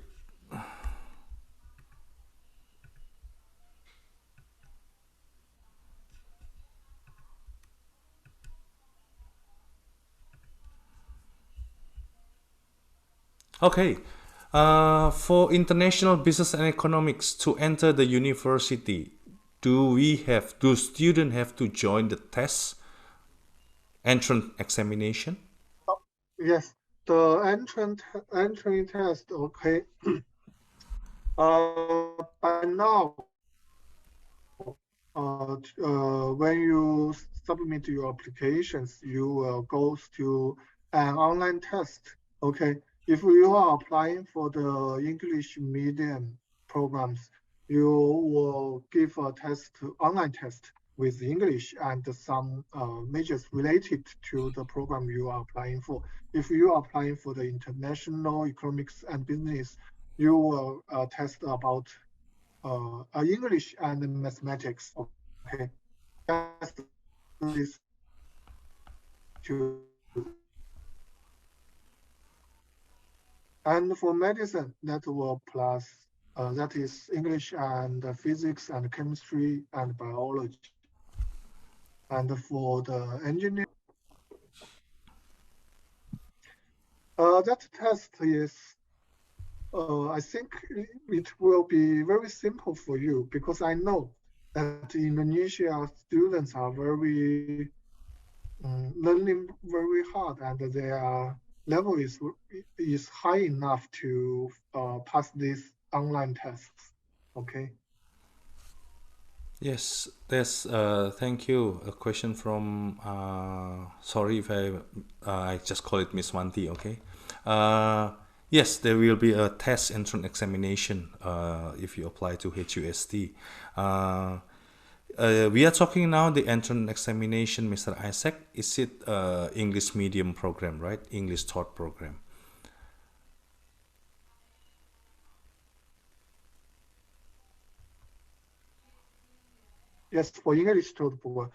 Okay. For international business and economics to enter the university, do students have to join the test entrance examination? Yes, the entrant test, okay. By now, when you submit your applications, you will go to an online test. Okay, if you are applying for the English medium programs, you will give a online test with English and some majors related to the program you are applying for. If you are applying for the international economics and business, you will test about English and mathematics. Okay, that's this to. And for medicine, that will plus that is English and physics and chemistry and biology. And for the engineering, that test is. I think it will be very simple for you because I know that Indonesia students are very learning very hard and their level is high enough to pass these online tests. Okay. Yes, there's thank you. A question from sorry if I just call it Miss Wanti, okay? Yes, there will be a test entrance examination if you apply to HUST. We are talking now the entrance examination, Mr. Isaac. Is it English medium program, right? English taught program. Yes, for English taught program.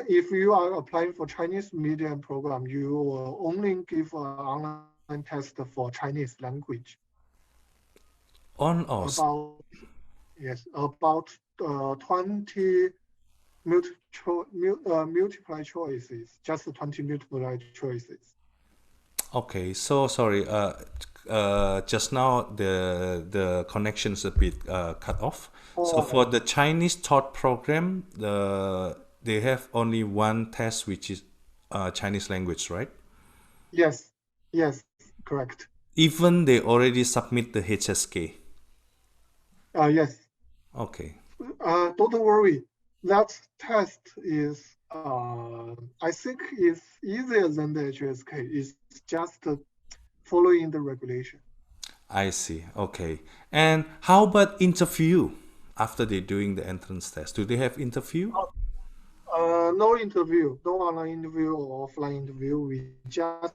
If you are applying for Chinese medium program, you will only give an online test for Chinese language. About yes, about 20 multiple choices, just 20 multiple choices. Okay, so sorry. Just now the connection's a bit cut off. So for the Chinese taught program, they have only one test, which is Chinese language, right? Yes, yes, correct. Even they already submit the HSK. Yes. Okay. Don't worry. That test is, I think, is easier than the HSK. It's just following the regulation. I see. Okay. And how about interview after they're doing the entrance test? Do they have interview? No interview, no online interview or offline interview. We just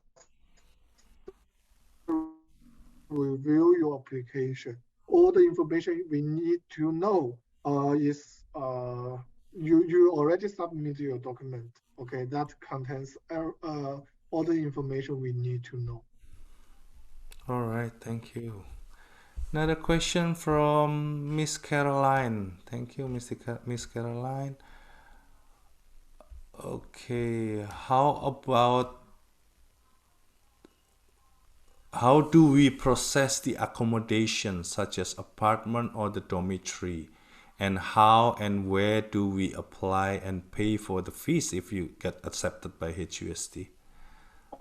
review your application. All the information we need to know is you already submitted your document. Okay, that contains all the information we need to know. All right. Thank you. Another question from Miss Caroline. Thank you, Miss Caroline. Okay, how do we process the accommodation such as apartment or the dormitory, and how and where do we apply and pay for the fees if you get accepted by HUST?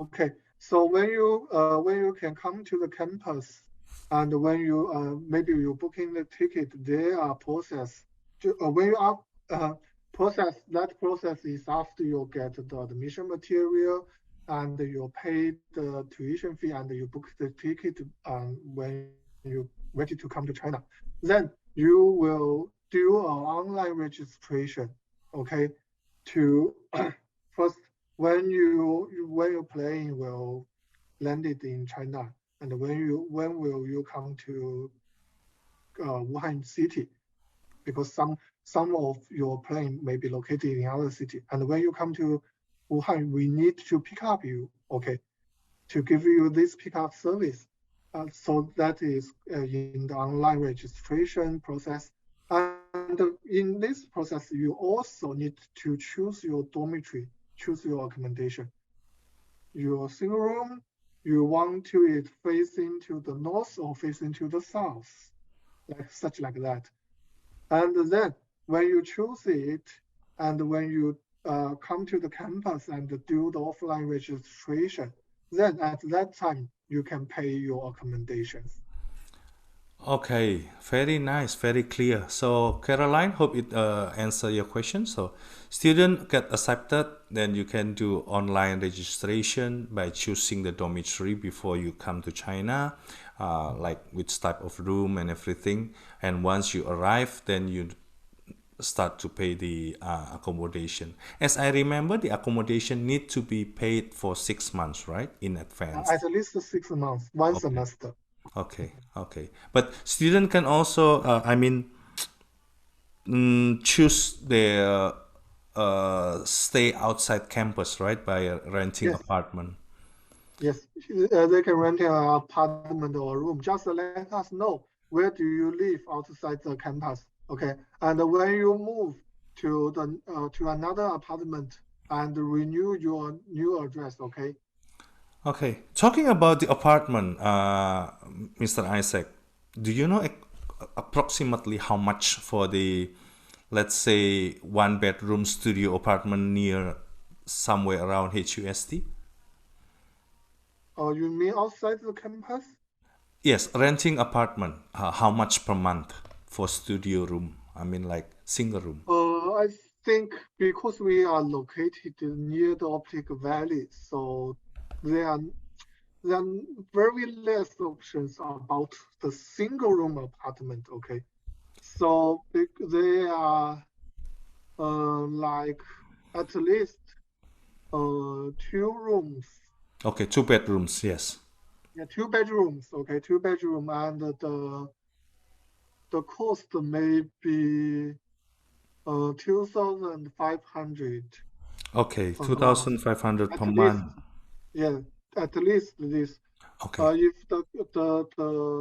Okay, so when you can come to the campus and when you maybe you're booking the ticket, there are process when you are that process is after you get the admission material and you pay the tuition fee and you book the ticket when you ready to come to China. Then you will do an online registration, okay, to first when your plane will landed in China and when will you come to Wuhan city, because some of your plane may be located in other city. And when you come to Wuhan, we need to pick up you, okay, to give you this pickup service. So that is in the online registration process. And in this process, you also need to choose your dormitory, choose your accommodation. Your single room, you want to it facing to the north or facing to the south, like that. And then when you choose it, and when you come to the campus and do the offline registration, then at that time you can pay your accommodations. Okay, very nice, very clear. So Caroline, hope it answer your question. So student get accepted, then you can do online registration by choosing the dormitory before you come to China, like which type of room and everything. And once you arrive, then you start to pay the accommodation. As I remember, the accommodation need to be paid for 6 months, right, in advance. At least 6 months, one Okay. semester. Okay, okay. But student can also, choose their stay outside campus, right, by renting Yes. apartment. Yes, they can rent an apartment or a room. Just let us know where do you live outside the campus, okay? And when you move to the to another apartment and renew your new address, okay? Okay. Talking about the apartment, Mr. Isaac, do you know approximately how much for the, let's say, one bedroom studio apartment near somewhere around HUST? You mean outside the campus? Yes, renting apartment. How much per month for studio room? I mean, like single room. I think because we are located near the Optic Valley, so there are very less options about the single room apartment, okay? So they are like at least 2 rooms. Okay, 2 bedrooms. Yes. Yeah, 2 bedrooms, okay, 2 bedroom, and the cost may be 2,500 Okay, per month. 2,500 per At least, month. yeah, at least this. Okay. If the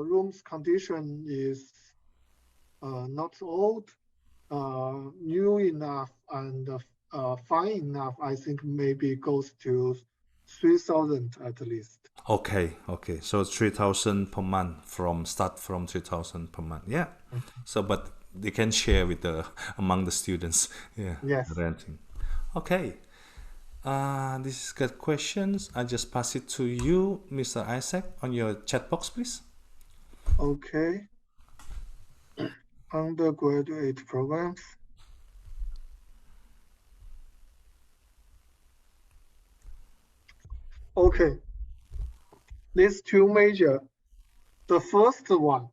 room's condition is not old, new enough, and fine enough, I think maybe goes to 3,000 at least. Okay, okay. So 3,000 per month start from 3,000 per month. Yeah. So, but they can share with the among the students. Yeah. Yes. Renting. Okay. This is good questions. I just pass it to you, Mr. Isaac, on your chat box, please. Okay. Undergraduate programs. Okay. These two major. The first one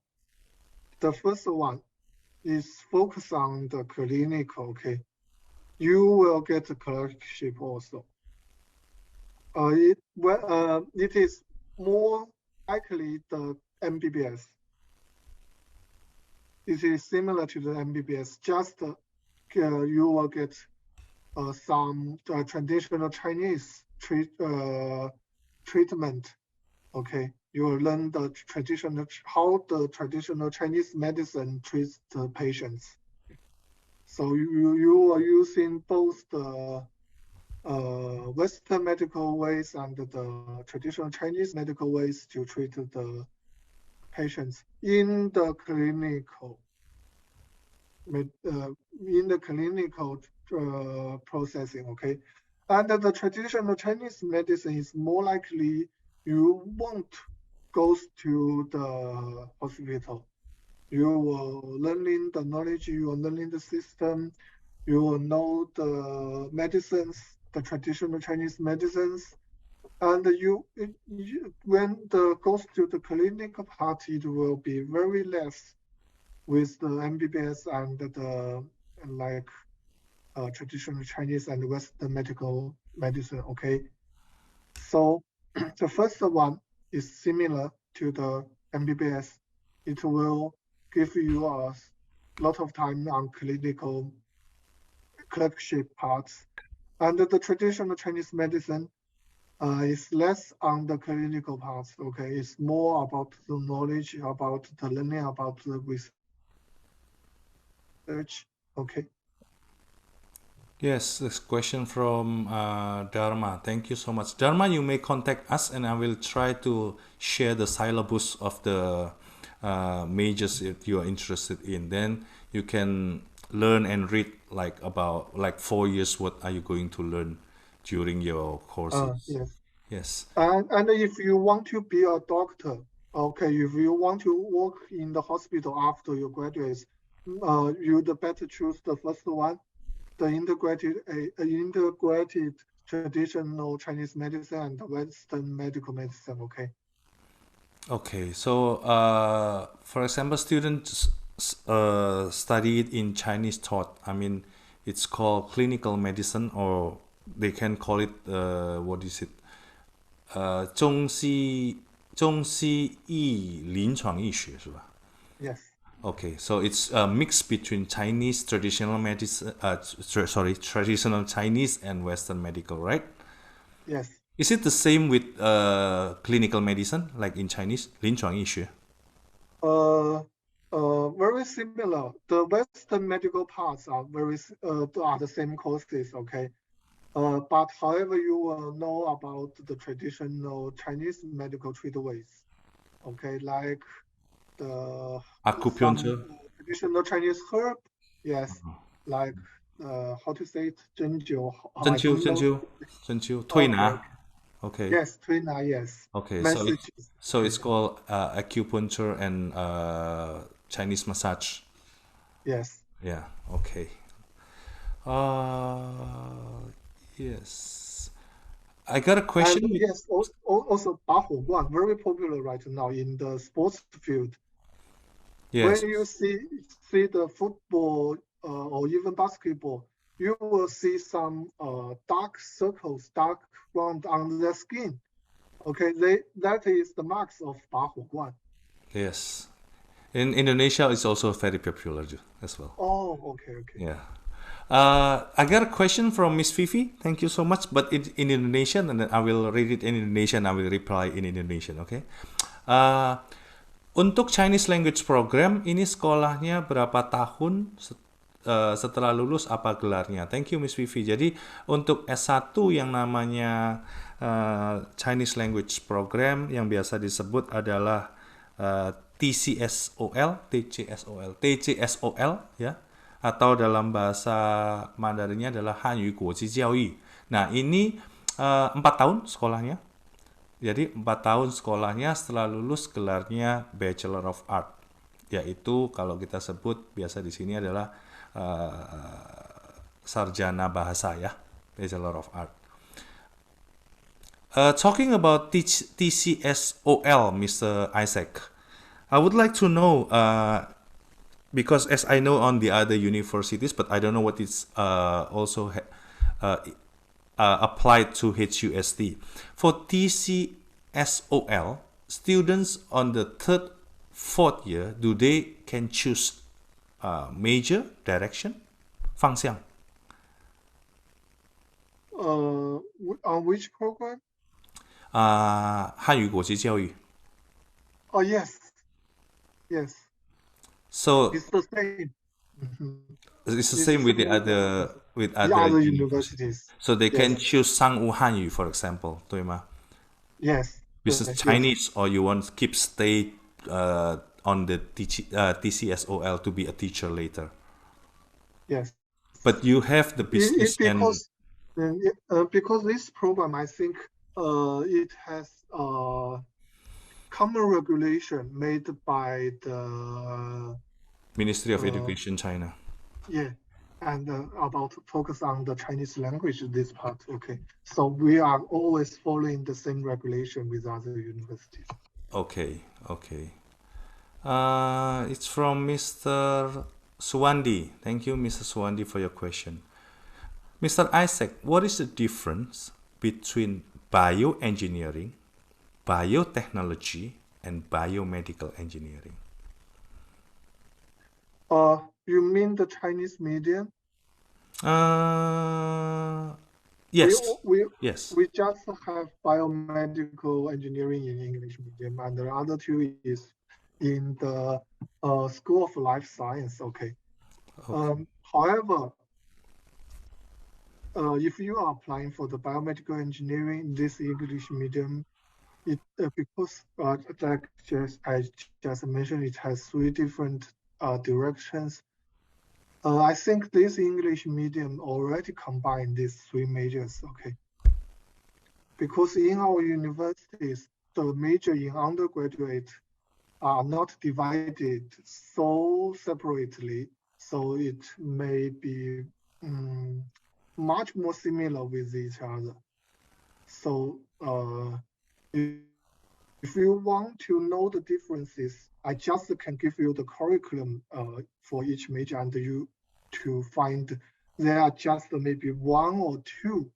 is focus on the clinical. Okay. You will get a clerkship also. It is more likely the Mbbs. It is similar to the Mbbs, just you will get some traditional Chinese treatment. Okay, you will learn how the traditional Chinese medicine treats the patients. So you are using both the Western medical ways and the traditional Chinese medical ways to treat the patients in the clinical processing. Okay, and the traditional Chinese medicine is more likely you won't go to the hospital. You will learning the knowledge, you will learning the system, you will know the medicines, the traditional Chinese medicines, and when the goes to the clinical part, it will be very less with the Mbbs and the like traditional Chinese and Western medical medicine. Okay, so the first one is similar to the Mbbs. It will give you a lot of time on clinical clerkship parts. And the traditional Chinese medicine, It's less on the clinical parts. Okay, it's more about the knowledge, about the learning, about the research. Okay. Yes, this question from Dharma. Thank you so much. Dharma, you may contact us and I will try to share the syllabus of the majors if you are interested in. Then you can learn and read like about like 4 years what are you going to learn during your courses. Yes. Yes. And if you want to be a doctor, okay, if you want to work in the hospital after you graduate, you'd better choose the first one, the integrated traditional Chinese medicine and Western medical medicine. Okay. Okay, so for example, students studied in Chinese thought. I mean, it's called clinical medicine, or they can call it what is it? 中西医临床医学是吧？ Yes. Okay, so it's a mix between Chinese traditional medicine, traditional Chinese and Western medical, right? Yes. Is it the same with clinical medicine, like in Chinese, 临床医学? Very similar. The Western medical parts are are the same courses. Okay. But however, you will know about the traditional Chinese medical treatments. Okay, like some Acupuncture, traditional Chinese herb. Yes, like how to say it, 针灸. I 针灸, don't know. 针灸, 针灸, Okay. 推拿. Okay. Yes, 推拿. Yes. Okay. Messages. So Okay. it's called acupuncture and Chinese massage. Yes. Yeah. Okay. Yes. I got a question. And yes, also 拔火罐, very popular right now in the sports field. Yes. When you see the football or even basketball, you will see some dark circles, dark round on their skin. Okay, that is the marks of 拔火罐. Yes. In Indonesia, it's also very popular as well. Oh, okay. Yeah. I got a question from Miss Fifi. Thank you so much. But in Indonesian, and then I will read it in Indonesian. I will reply in Indonesian. Okay. Untuk Chinese language program ini sekolahnya berapa tahun setelah lulus, apa gelarnya? Thank you Miss Vivi. Jadi untuk S1 yang namanya Chinese language program yang biasa disebut adalah TCSOL, TCSOL ya, atau dalam bahasa Mandarinnya adalah Hanyu Guoji Jiaoyu. Nah, ini 4 tahun sekolahnya. Jadi 4 tahun sekolahnya, setelah lulus gelarnya Bachelor of Art. Yaitu kalau kita sebut biasa di sini adalah sarjana bahasa ya, Bachelor of Art. Talking about TCSOL, Mr. Isaac, I would like to know, because as I know on the other universities, but I don't know what is also applied to HUST. For TCSOL, students on the third, fourth year, do they can choose major, direction, 方向? On which program? 汉语国际教育. Oh, yes. So it's the same. It's the same with the other universities. So they can choose 商务汉语, for example, 对吗? Yes. This is Chinese, or you want to keep stay on the TCSOL to be a teacher later? Yes. But you have the business because this program, I think, it has common regulation made by the Ministry of Education, China. Yeah, and about focus on the Chinese language, this part. Okay, so we are always following the same regulation with other universities. Okay. It's from Mr. Suwandi. Thank you, Mr. Suwandi, for your question. Mr. Isaac, what is the difference between bioengineering, biotechnology, and biomedical engineering? You mean the Chinese medium? Yes. We Yes. we just have biomedical engineering in English medium, and the other two is in the School of Life Science. Okay. However, if you are applying for the biomedical engineering, this English medium, it because like I just mentioned, it has three different directions. I think this English medium already combined these three majors. Okay. Because in our universities, the major in undergraduate are not divided so separately, so it may be much more similar with each other. So if you want to know the differences, I just can give you the curriculum for each major, and you to find there are just maybe one or two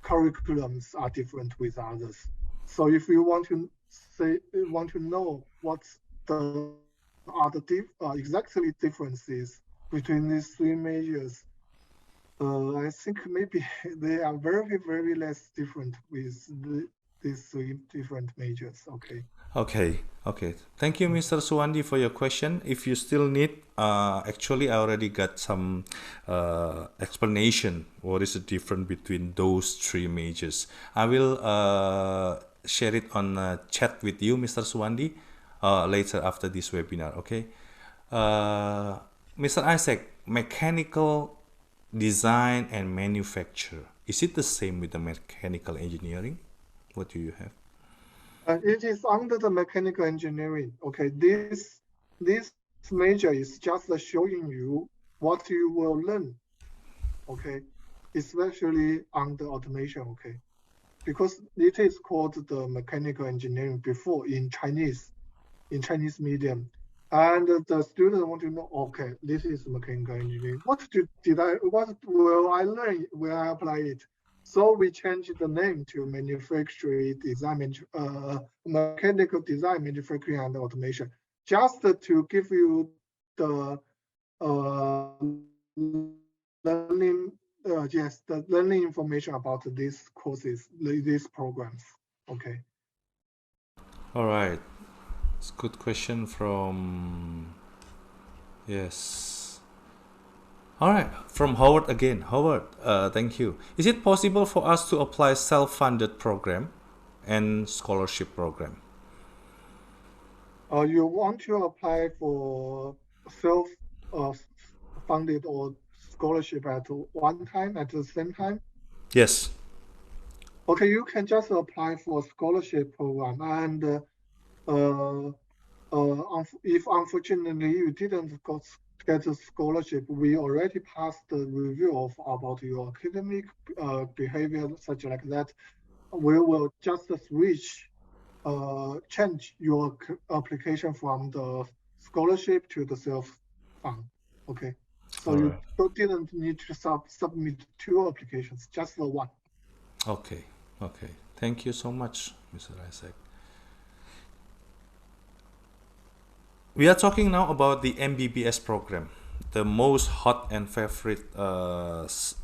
curriculums are different with others. So if you want to know what's the exactly differences between these three majors, I think maybe they are very, very less different with these three different majors. Okay. Okay. Thank you, Mr. Suwandi, for your question. If you still need, actually, I already got some explanation. What is the difference between those three majors? I will share it on chat with you, Mr. Suwandi, later after this webinar. Okay. Mr. Isaac, mechanical design and manufacture. Is it the same with the mechanical engineering? What do you have? It is under the mechanical engineering. Okay, this major is just showing you what you will learn. Okay, especially on the automation. Okay, because it is called the mechanical engineering before in Chinese medium, and the student want to know. Okay, this is mechanical engineering. What will I learn when I apply it? So we changed the name to manufacturing design, mechanical design, manufacturing, and automation, just to give you the learning, the learning information about these courses, these programs. Okay. All right. It's a good question from, yes. All right, from Howard again. Howard, thank you. Is it possible for us to apply self-funded program and scholarship program? You want to apply for self-funded or scholarship at one time, at the same time? Yes. Okay, you can just apply for scholarship program, and if unfortunately you didn't get a scholarship, we already passed the review about your academic behavior, such like that. We will just switch, change your application from the scholarship to the self-fund. Okay, so you didn't need to submit two applications, just the one. Okay. Thank you so much, Mr. Isaac. We are talking now about the MBBS program, the most hot and favorite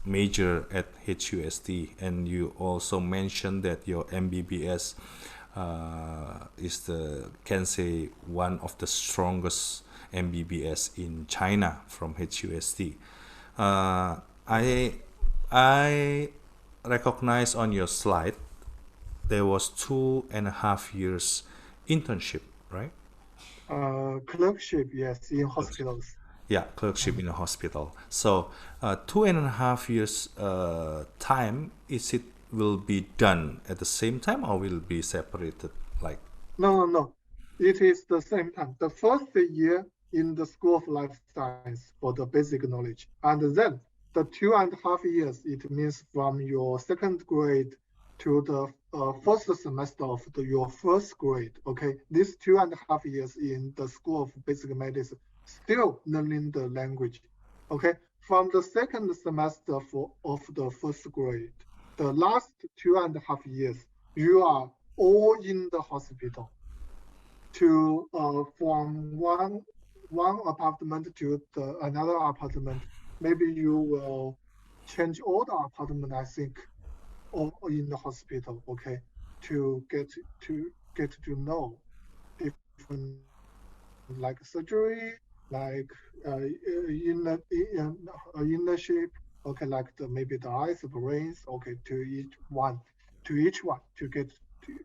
major at HUST, and you also mentioned that your MBBS is can say one of the strongest MBBS in China from HUST. I recognize on your slide there was 2.5 years internship, right? Clerkship, yes, in hospitals. Yeah, clerkship in a hospital. So 2.5 years time, will be done at the same time or will be separated? Like No. It is the same time. The first year in the School of Life Science for the basic knowledge, and then the 2.5 years, it means from your second grade to the first semester of your first grade. Okay, these 2.5 years in the School of Basic Medicine, still learning the language. Okay, from the second semester of the first grade, the last 2.5 years, you are all in the hospital. To from one apartment to another apartment, maybe you will change all the apartment, I think, or in the hospital, okay, to get to know different like surgery, like in the shape, okay, like maybe the eyes, the brains, okay, to each one to get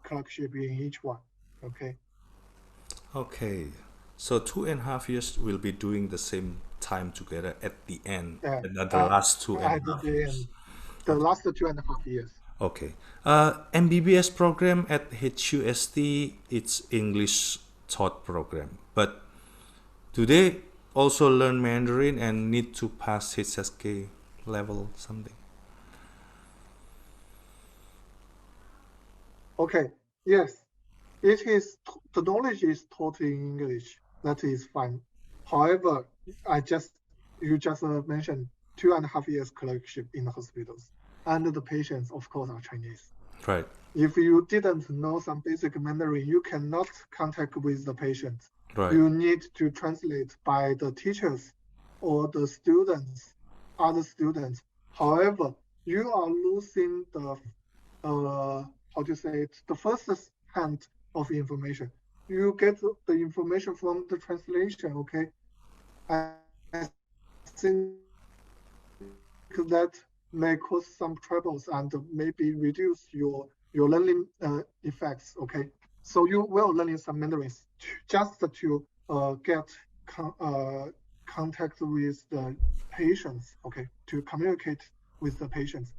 clerkship in each one, okay. Okay. So 2.5 years we'll be doing the same time together at the end, Yeah, and at the last two and at a half the years. end, the last 2.5 years. Okay. MBBS program at HUST, it's English taught program. But do they also learn Mandarin and need to pass HSK level something? Okay, yes, it is, the knowledge is taught in English. That is fine. However, you just mentioned 2.5 years clerkship in the hospitals, and the patients, of course, are Chinese. Right. If you didn't know some basic Mandarin, you cannot contact with the patients. Right. You need to translate by the teachers or the students, other students. However, you are losing the how to say it, the first hand of information. You get the information from the translation, okay? I think that may cause some troubles and maybe reduce your learning effects, okay? So you will learn some Mandarins just to get contact with the patients, okay? To communicate with the patients.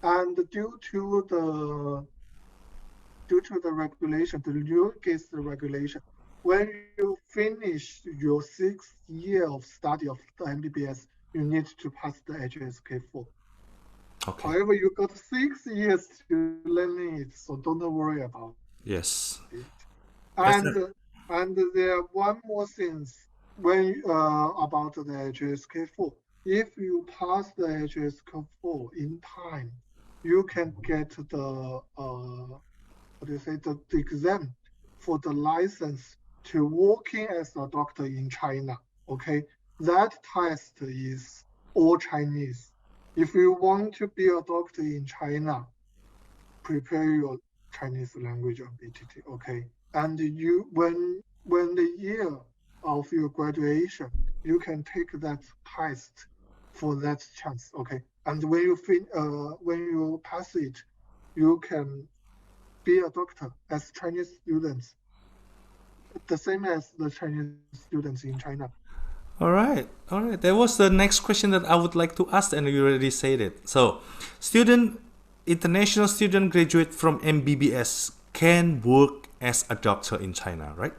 And due to the regulation, the new case regulation, when you finish your 6th year of study of the MBBS, you need to pass the HSK4. Okay. However, you got 6 years to learn it, so don't worry about Yes. it. That's And there are one more thing when about the HSK4. If you pass the HSK4 in time, you can get the the exam for the license to working as a doctor in China. Okay, that test is all Chinese. If you want to be a doctor in China, prepare your Chinese language ability. Okay, and you when the year of your graduation, you can take that test for that chance. Okay, and when you pass it, you can be a doctor as Chinese students, the same as the Chinese students in China. all right. All right. That was the next question that I would like to ask, and you already said it. So, international student graduate from MBBS can work as a doctor in China, right?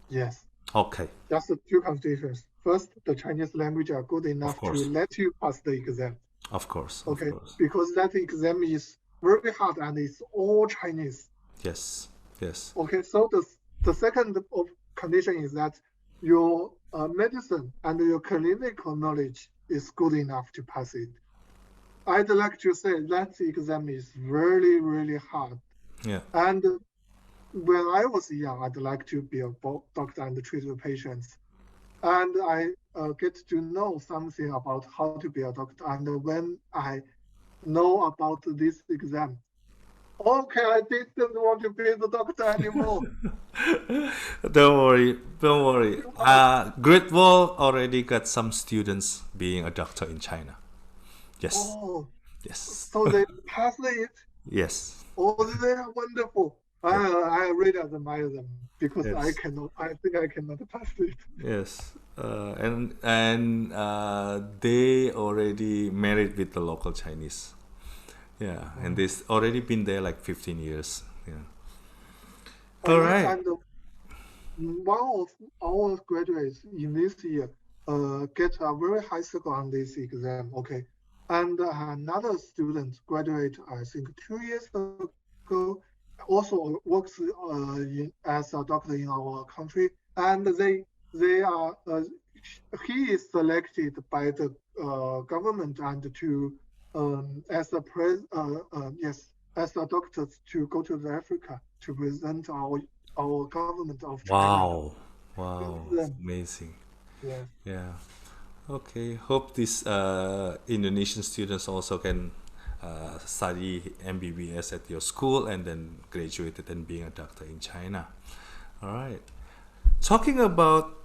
Yes. Okay. Just two conditions. First, the Chinese language are good enough to course. let you pass the exam. Of course. Okay, Of course. because that exam is very hard and it's all Chinese. Yes. Yes. Okay, so the second condition is that your medicine and your clinical knowledge is good enough to pass it. I'd like to say that exam is really, really hard. Yeah. And when I was young, I'd like to be a doctor and treat the patients. And I get to know something about how to be a doctor. And when I know about this exam, okay, I didn't want to be the doctor anymore. Don't worry. Don't worry. Great Wall already got some students being a doctor in China. Yes. Oh, Yes. so they passed it. Yes. Oh, they are wonderful. I really admire them because Yes. I think I cannot pass it. Yes. And they already married with the local Chinese. Yeah, and they've already been there like 15 years. Yeah. All right. And one of our graduates in this year get a very high score on this exam. Okay, and another student graduate, I think 2 years ago, also works as a doctor in our country, and they are he is selected by the government and to as a doctor to go to Africa to present our government of China. Wow. Wow. Then, Amazing. yeah. Yeah. Okay. Hope these Indonesian students also can study MBBS at your school and then graduated and being a doctor in China. All right. Talking about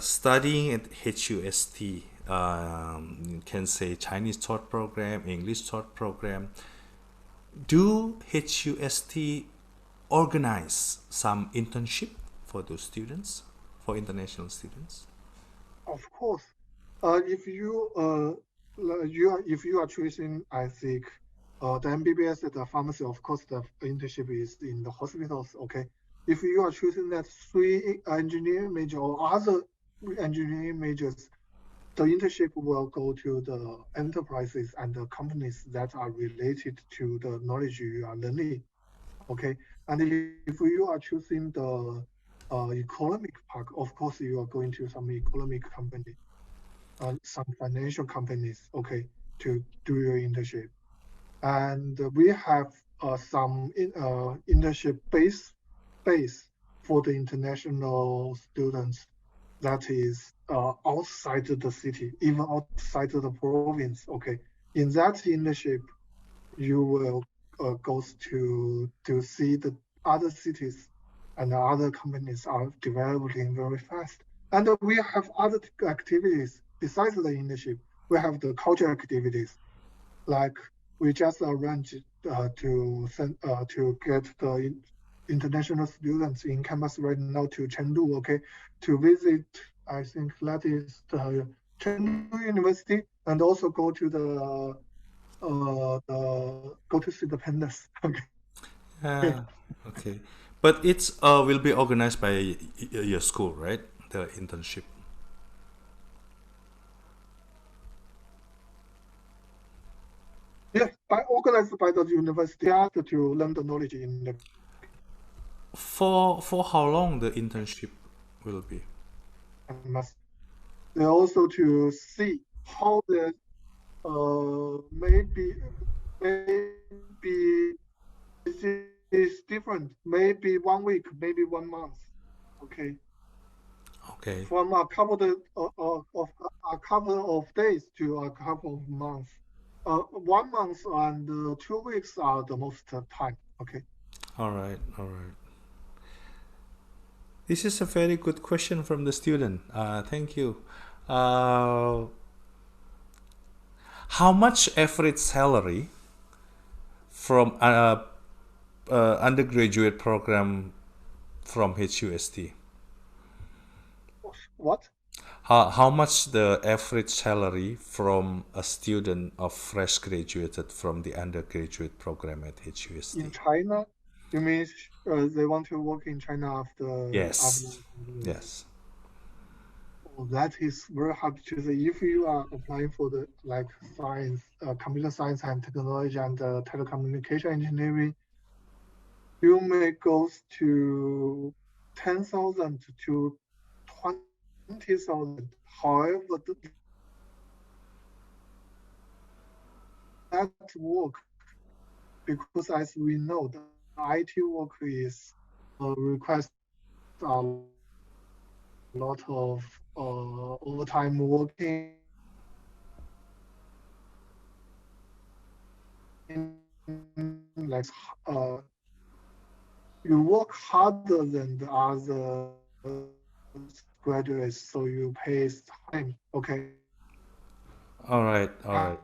studying at HUST, you can say Chinese taught program, English taught program. Do HUST organize some internship for those students, for international students? Of course, if you if you are choosing, I think, the MBBS at the pharmacy, of course, the internship is in the hospitals. Okay, if you are choosing that 3 engineering major or other engineering majors, the internship will go to the enterprises and the companies that are related to the knowledge you are learning. Okay, and if you are choosing the economic part, of course, you are going to some economic company, some financial companies, okay, to do your internship. And we have some internship base for the international students that is outside the city, even outside the province. Okay, in that internship, you will go to see the other cities and other companies are developing very fast. And we have other activities besides the internship. We have the cultural activities, like we just arranged to get the international students in campus right now to Chengdu, okay, to visit. I think that is the Chengdu University, and also go to go to see the pandas. Okay. Okay. But it's will be organized by your school, right? The internship. Yes, organized by the university to learn the knowledge in the For how long the internship will be? campus. They also to see how the maybe it is different. Maybe 1 week, maybe 1 month. Okay, Okay. from a couple of days to a couple of months. 1 month and 2 weeks are the most time. Okay. All right. All right. This is a very good question from the student. Thank you. How much average salary from undergraduate program from HUST? What? How much the average salary from a student of fresh graduated from the undergraduate program at HUST? In China? You mean they want to work in China after? Yes. Yes. Oh, that is very hard to choose. If you are applying for the like science, computer science and technology and telecommunication engineering, you may go to 10,000 to 20,000. However, that work, because as we know, the IT work is requires a lot of overtime working, like you work harder than the other graduates, so you pay time. Okay. All right. All right.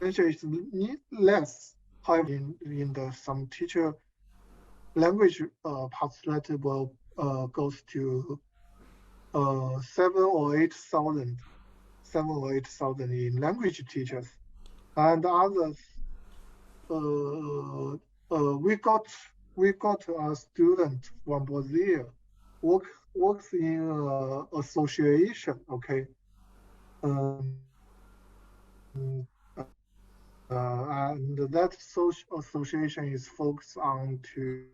Is less. However, in the some teacher language parts that will goes to 7 or 8,000 in language teachers, and others. We got a student from Brazil works in association. Okay. And that social association is focused on to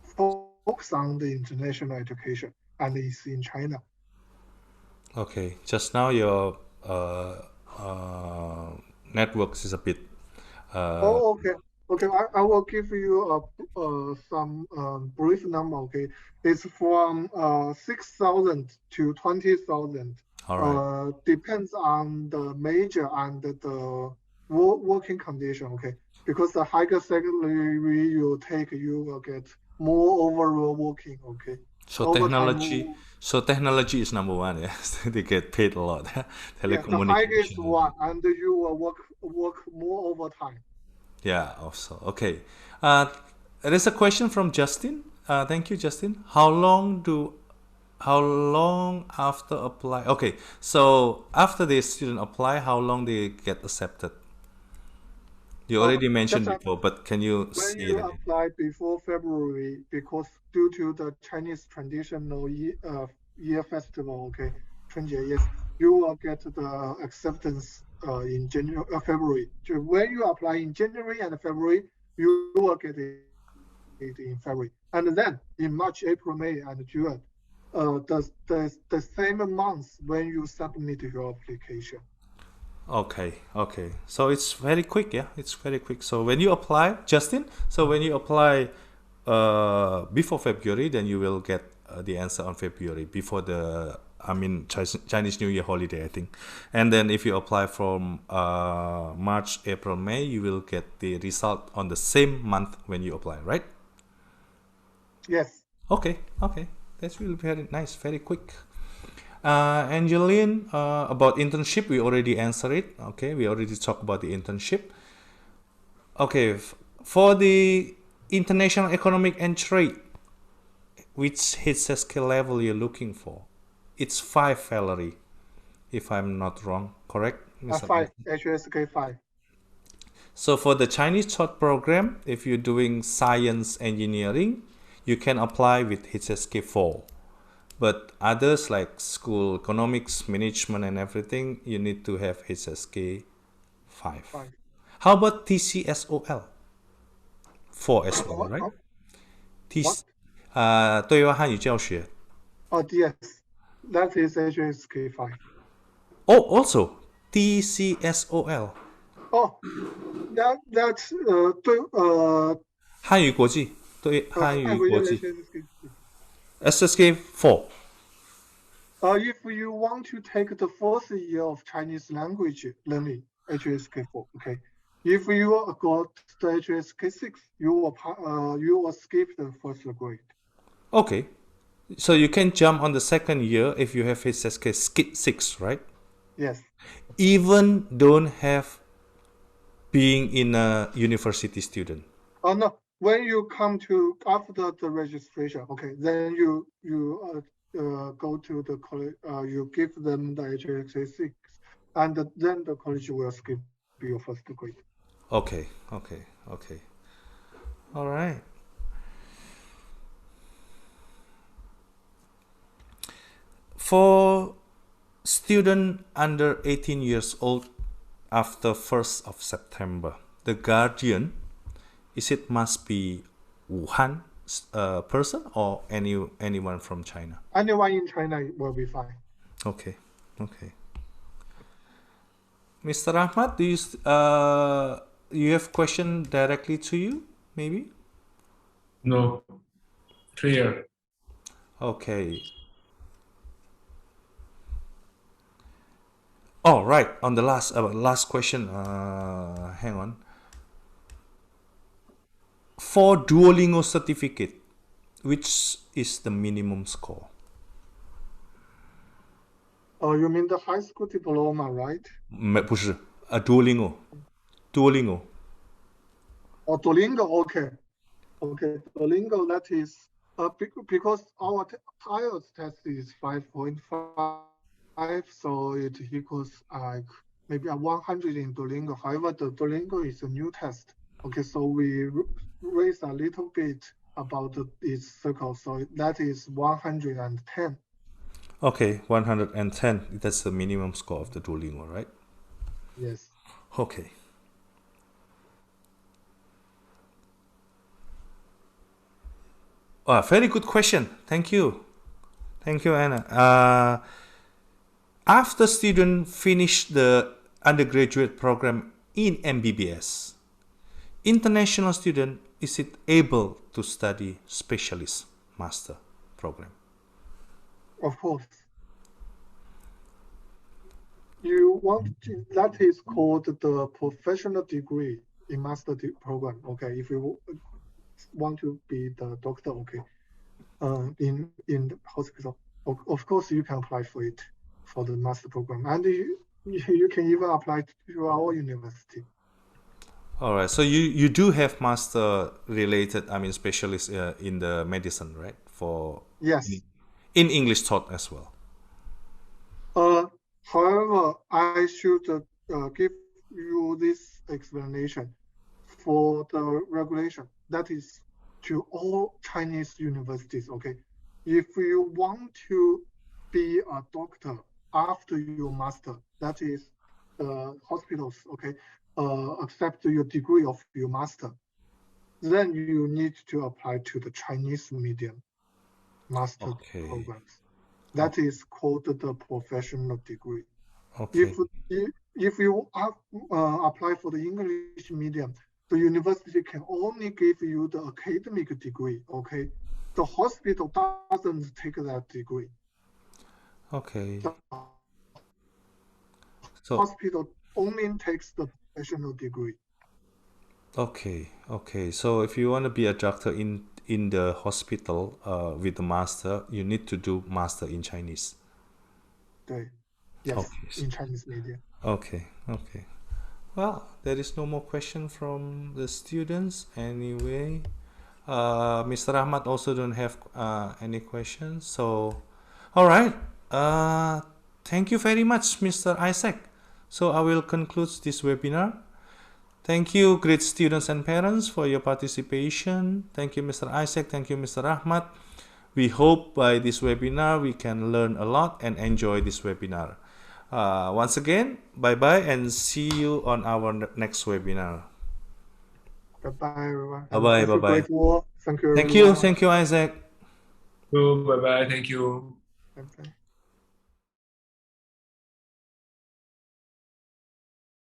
focus on the international education, and it's in China. Okay. Just now your networks is a bit. Oh, okay. Okay, I will give you some brief number. Okay, it's from 6,000 to 20,000. All right. Depends on the major and the working condition. Okay, because the higher salary you take, you will get more overall working. Okay, So overtime. technology is number one. Yes, they get paid a lot. Yeah, the highest Telecommunication. one, and you will work more overtime. Yeah, also. Okay. Uh, there is a question from Justin. Thank you, Justin. How long after apply? Okay, so after the student apply, how long they get accepted? You already mentioned Just before, but can you when say it you again? apply before February, because due to the Chinese traditional year festival, okay, Tongji, yes, you will get the acceptance in January, February. So when you apply in January and February, you will get it in February, and then in March, April, May, and June, the same month when you submit your application. Okay. So it's very quick, yeah. It's very quick. So when you apply, Justin. So when you apply before February, then you will get the answer on February before the Chinese New Year holiday, I think. And then if you apply from March, April, May, you will get the result on the same month when you apply, right? Yes. Okay. That's really very nice, very quick. Angeline, about internship, we already answered it. Okay, we already talked about the internship. Okay, for the international economic and trade, which HSK level you're looking for? It's 5 salary, if I'm not wrong, correct? 5, HSK 5. So for the Chinese short program, if you're doing science engineering, you can apply with HSK 4. But others like school economics, management and everything, you need to have HSK 5. How about TCSOL? 4 as well, right? What? 对外汉语教学. Yes, that is HSK 5. Oh, also TCSOL. Oh, that's 汉语国际, 对汉语国际. HSK. SSK 4. If you want to take the fourth year of Chinese language learning, HSK 4, okay. If you got the HSK 6, you will skip the first grade. Okay. So you can jump on the second year if you have HSK 6, right? Yes. Even don't have being in a university student. Oh no. When you come to after the registration, okay, then you go to the college. You give them the HSK 6, and then the college will skip your first grade. Okay. All right. For student under 18 years old after 1st of September, the guardian, is it must be Wuhan person or anyone from China? Anyone in China will be fine. Okay. Mr. Ahmad, do you have question directly to you, maybe? No. Clear. Okay. Oh, right. On the last question, hang on. For Duolingo certificate, which is the minimum score? Oh, you mean the high school diploma, right? 不是, Duolingo. Oh, Duolingo, okay. Duolingo, that is because our IELTS test is 5.5, so it equals like maybe 100 in Duolingo. However, the Duolingo is a new test. Okay, so we raise a little bit about its circle, so that is 110. Okay, 110. That's the minimum score of the Duolingo, right? Yes. Okay. Very good question. Thank you, Anna. After student finish the undergraduate program in MBBS, international student, is it able to study specialist master program? Of course. You want to, that is called the professional degree in program. Okay, if you want to be the doctor, okay, in the hospital, of course you can apply for it for the master program, and you can even apply to our university. All right. So you do have master related, I mean, specialist in the medicine, right? For Yes. in English taught as well. However, I should give you this explanation for the regulation. That is to all Chinese universities. Okay, if you want to be a doctor after your master, that is hospitals. Okay, accept your degree of your master, then you need to apply to the Chinese medium master programs. That is called the professional degree. Okay. If you apply for the English medium, the university can only give you the academic degree. Okay, the hospital doesn't take that degree. Okay. The So hospital only takes the professional degree. okay. So if you want to be a doctor in the hospital with the master, you need to do master in Chinese. Yes, Okay. in Chinese media. Okay. Well, there is no more question from the students anyway. Mr. Ahmad also don't have any questions. So, all right. Thank you very much, Mr. Isaac. So I will conclude this webinar. Thank you, great students and parents, for your participation. Thank you, Mr. Isaac. Thank you, Mr. Ahmad. We hope by this webinar we can learn a lot and enjoy this webinar. Once again, bye-bye and see you on our next webinar. Bye-bye, everyone. Bye-bye. Thank you. Thank you, everyone. Thank you, Isaac. Bye-bye. Thank you. Bye-bye.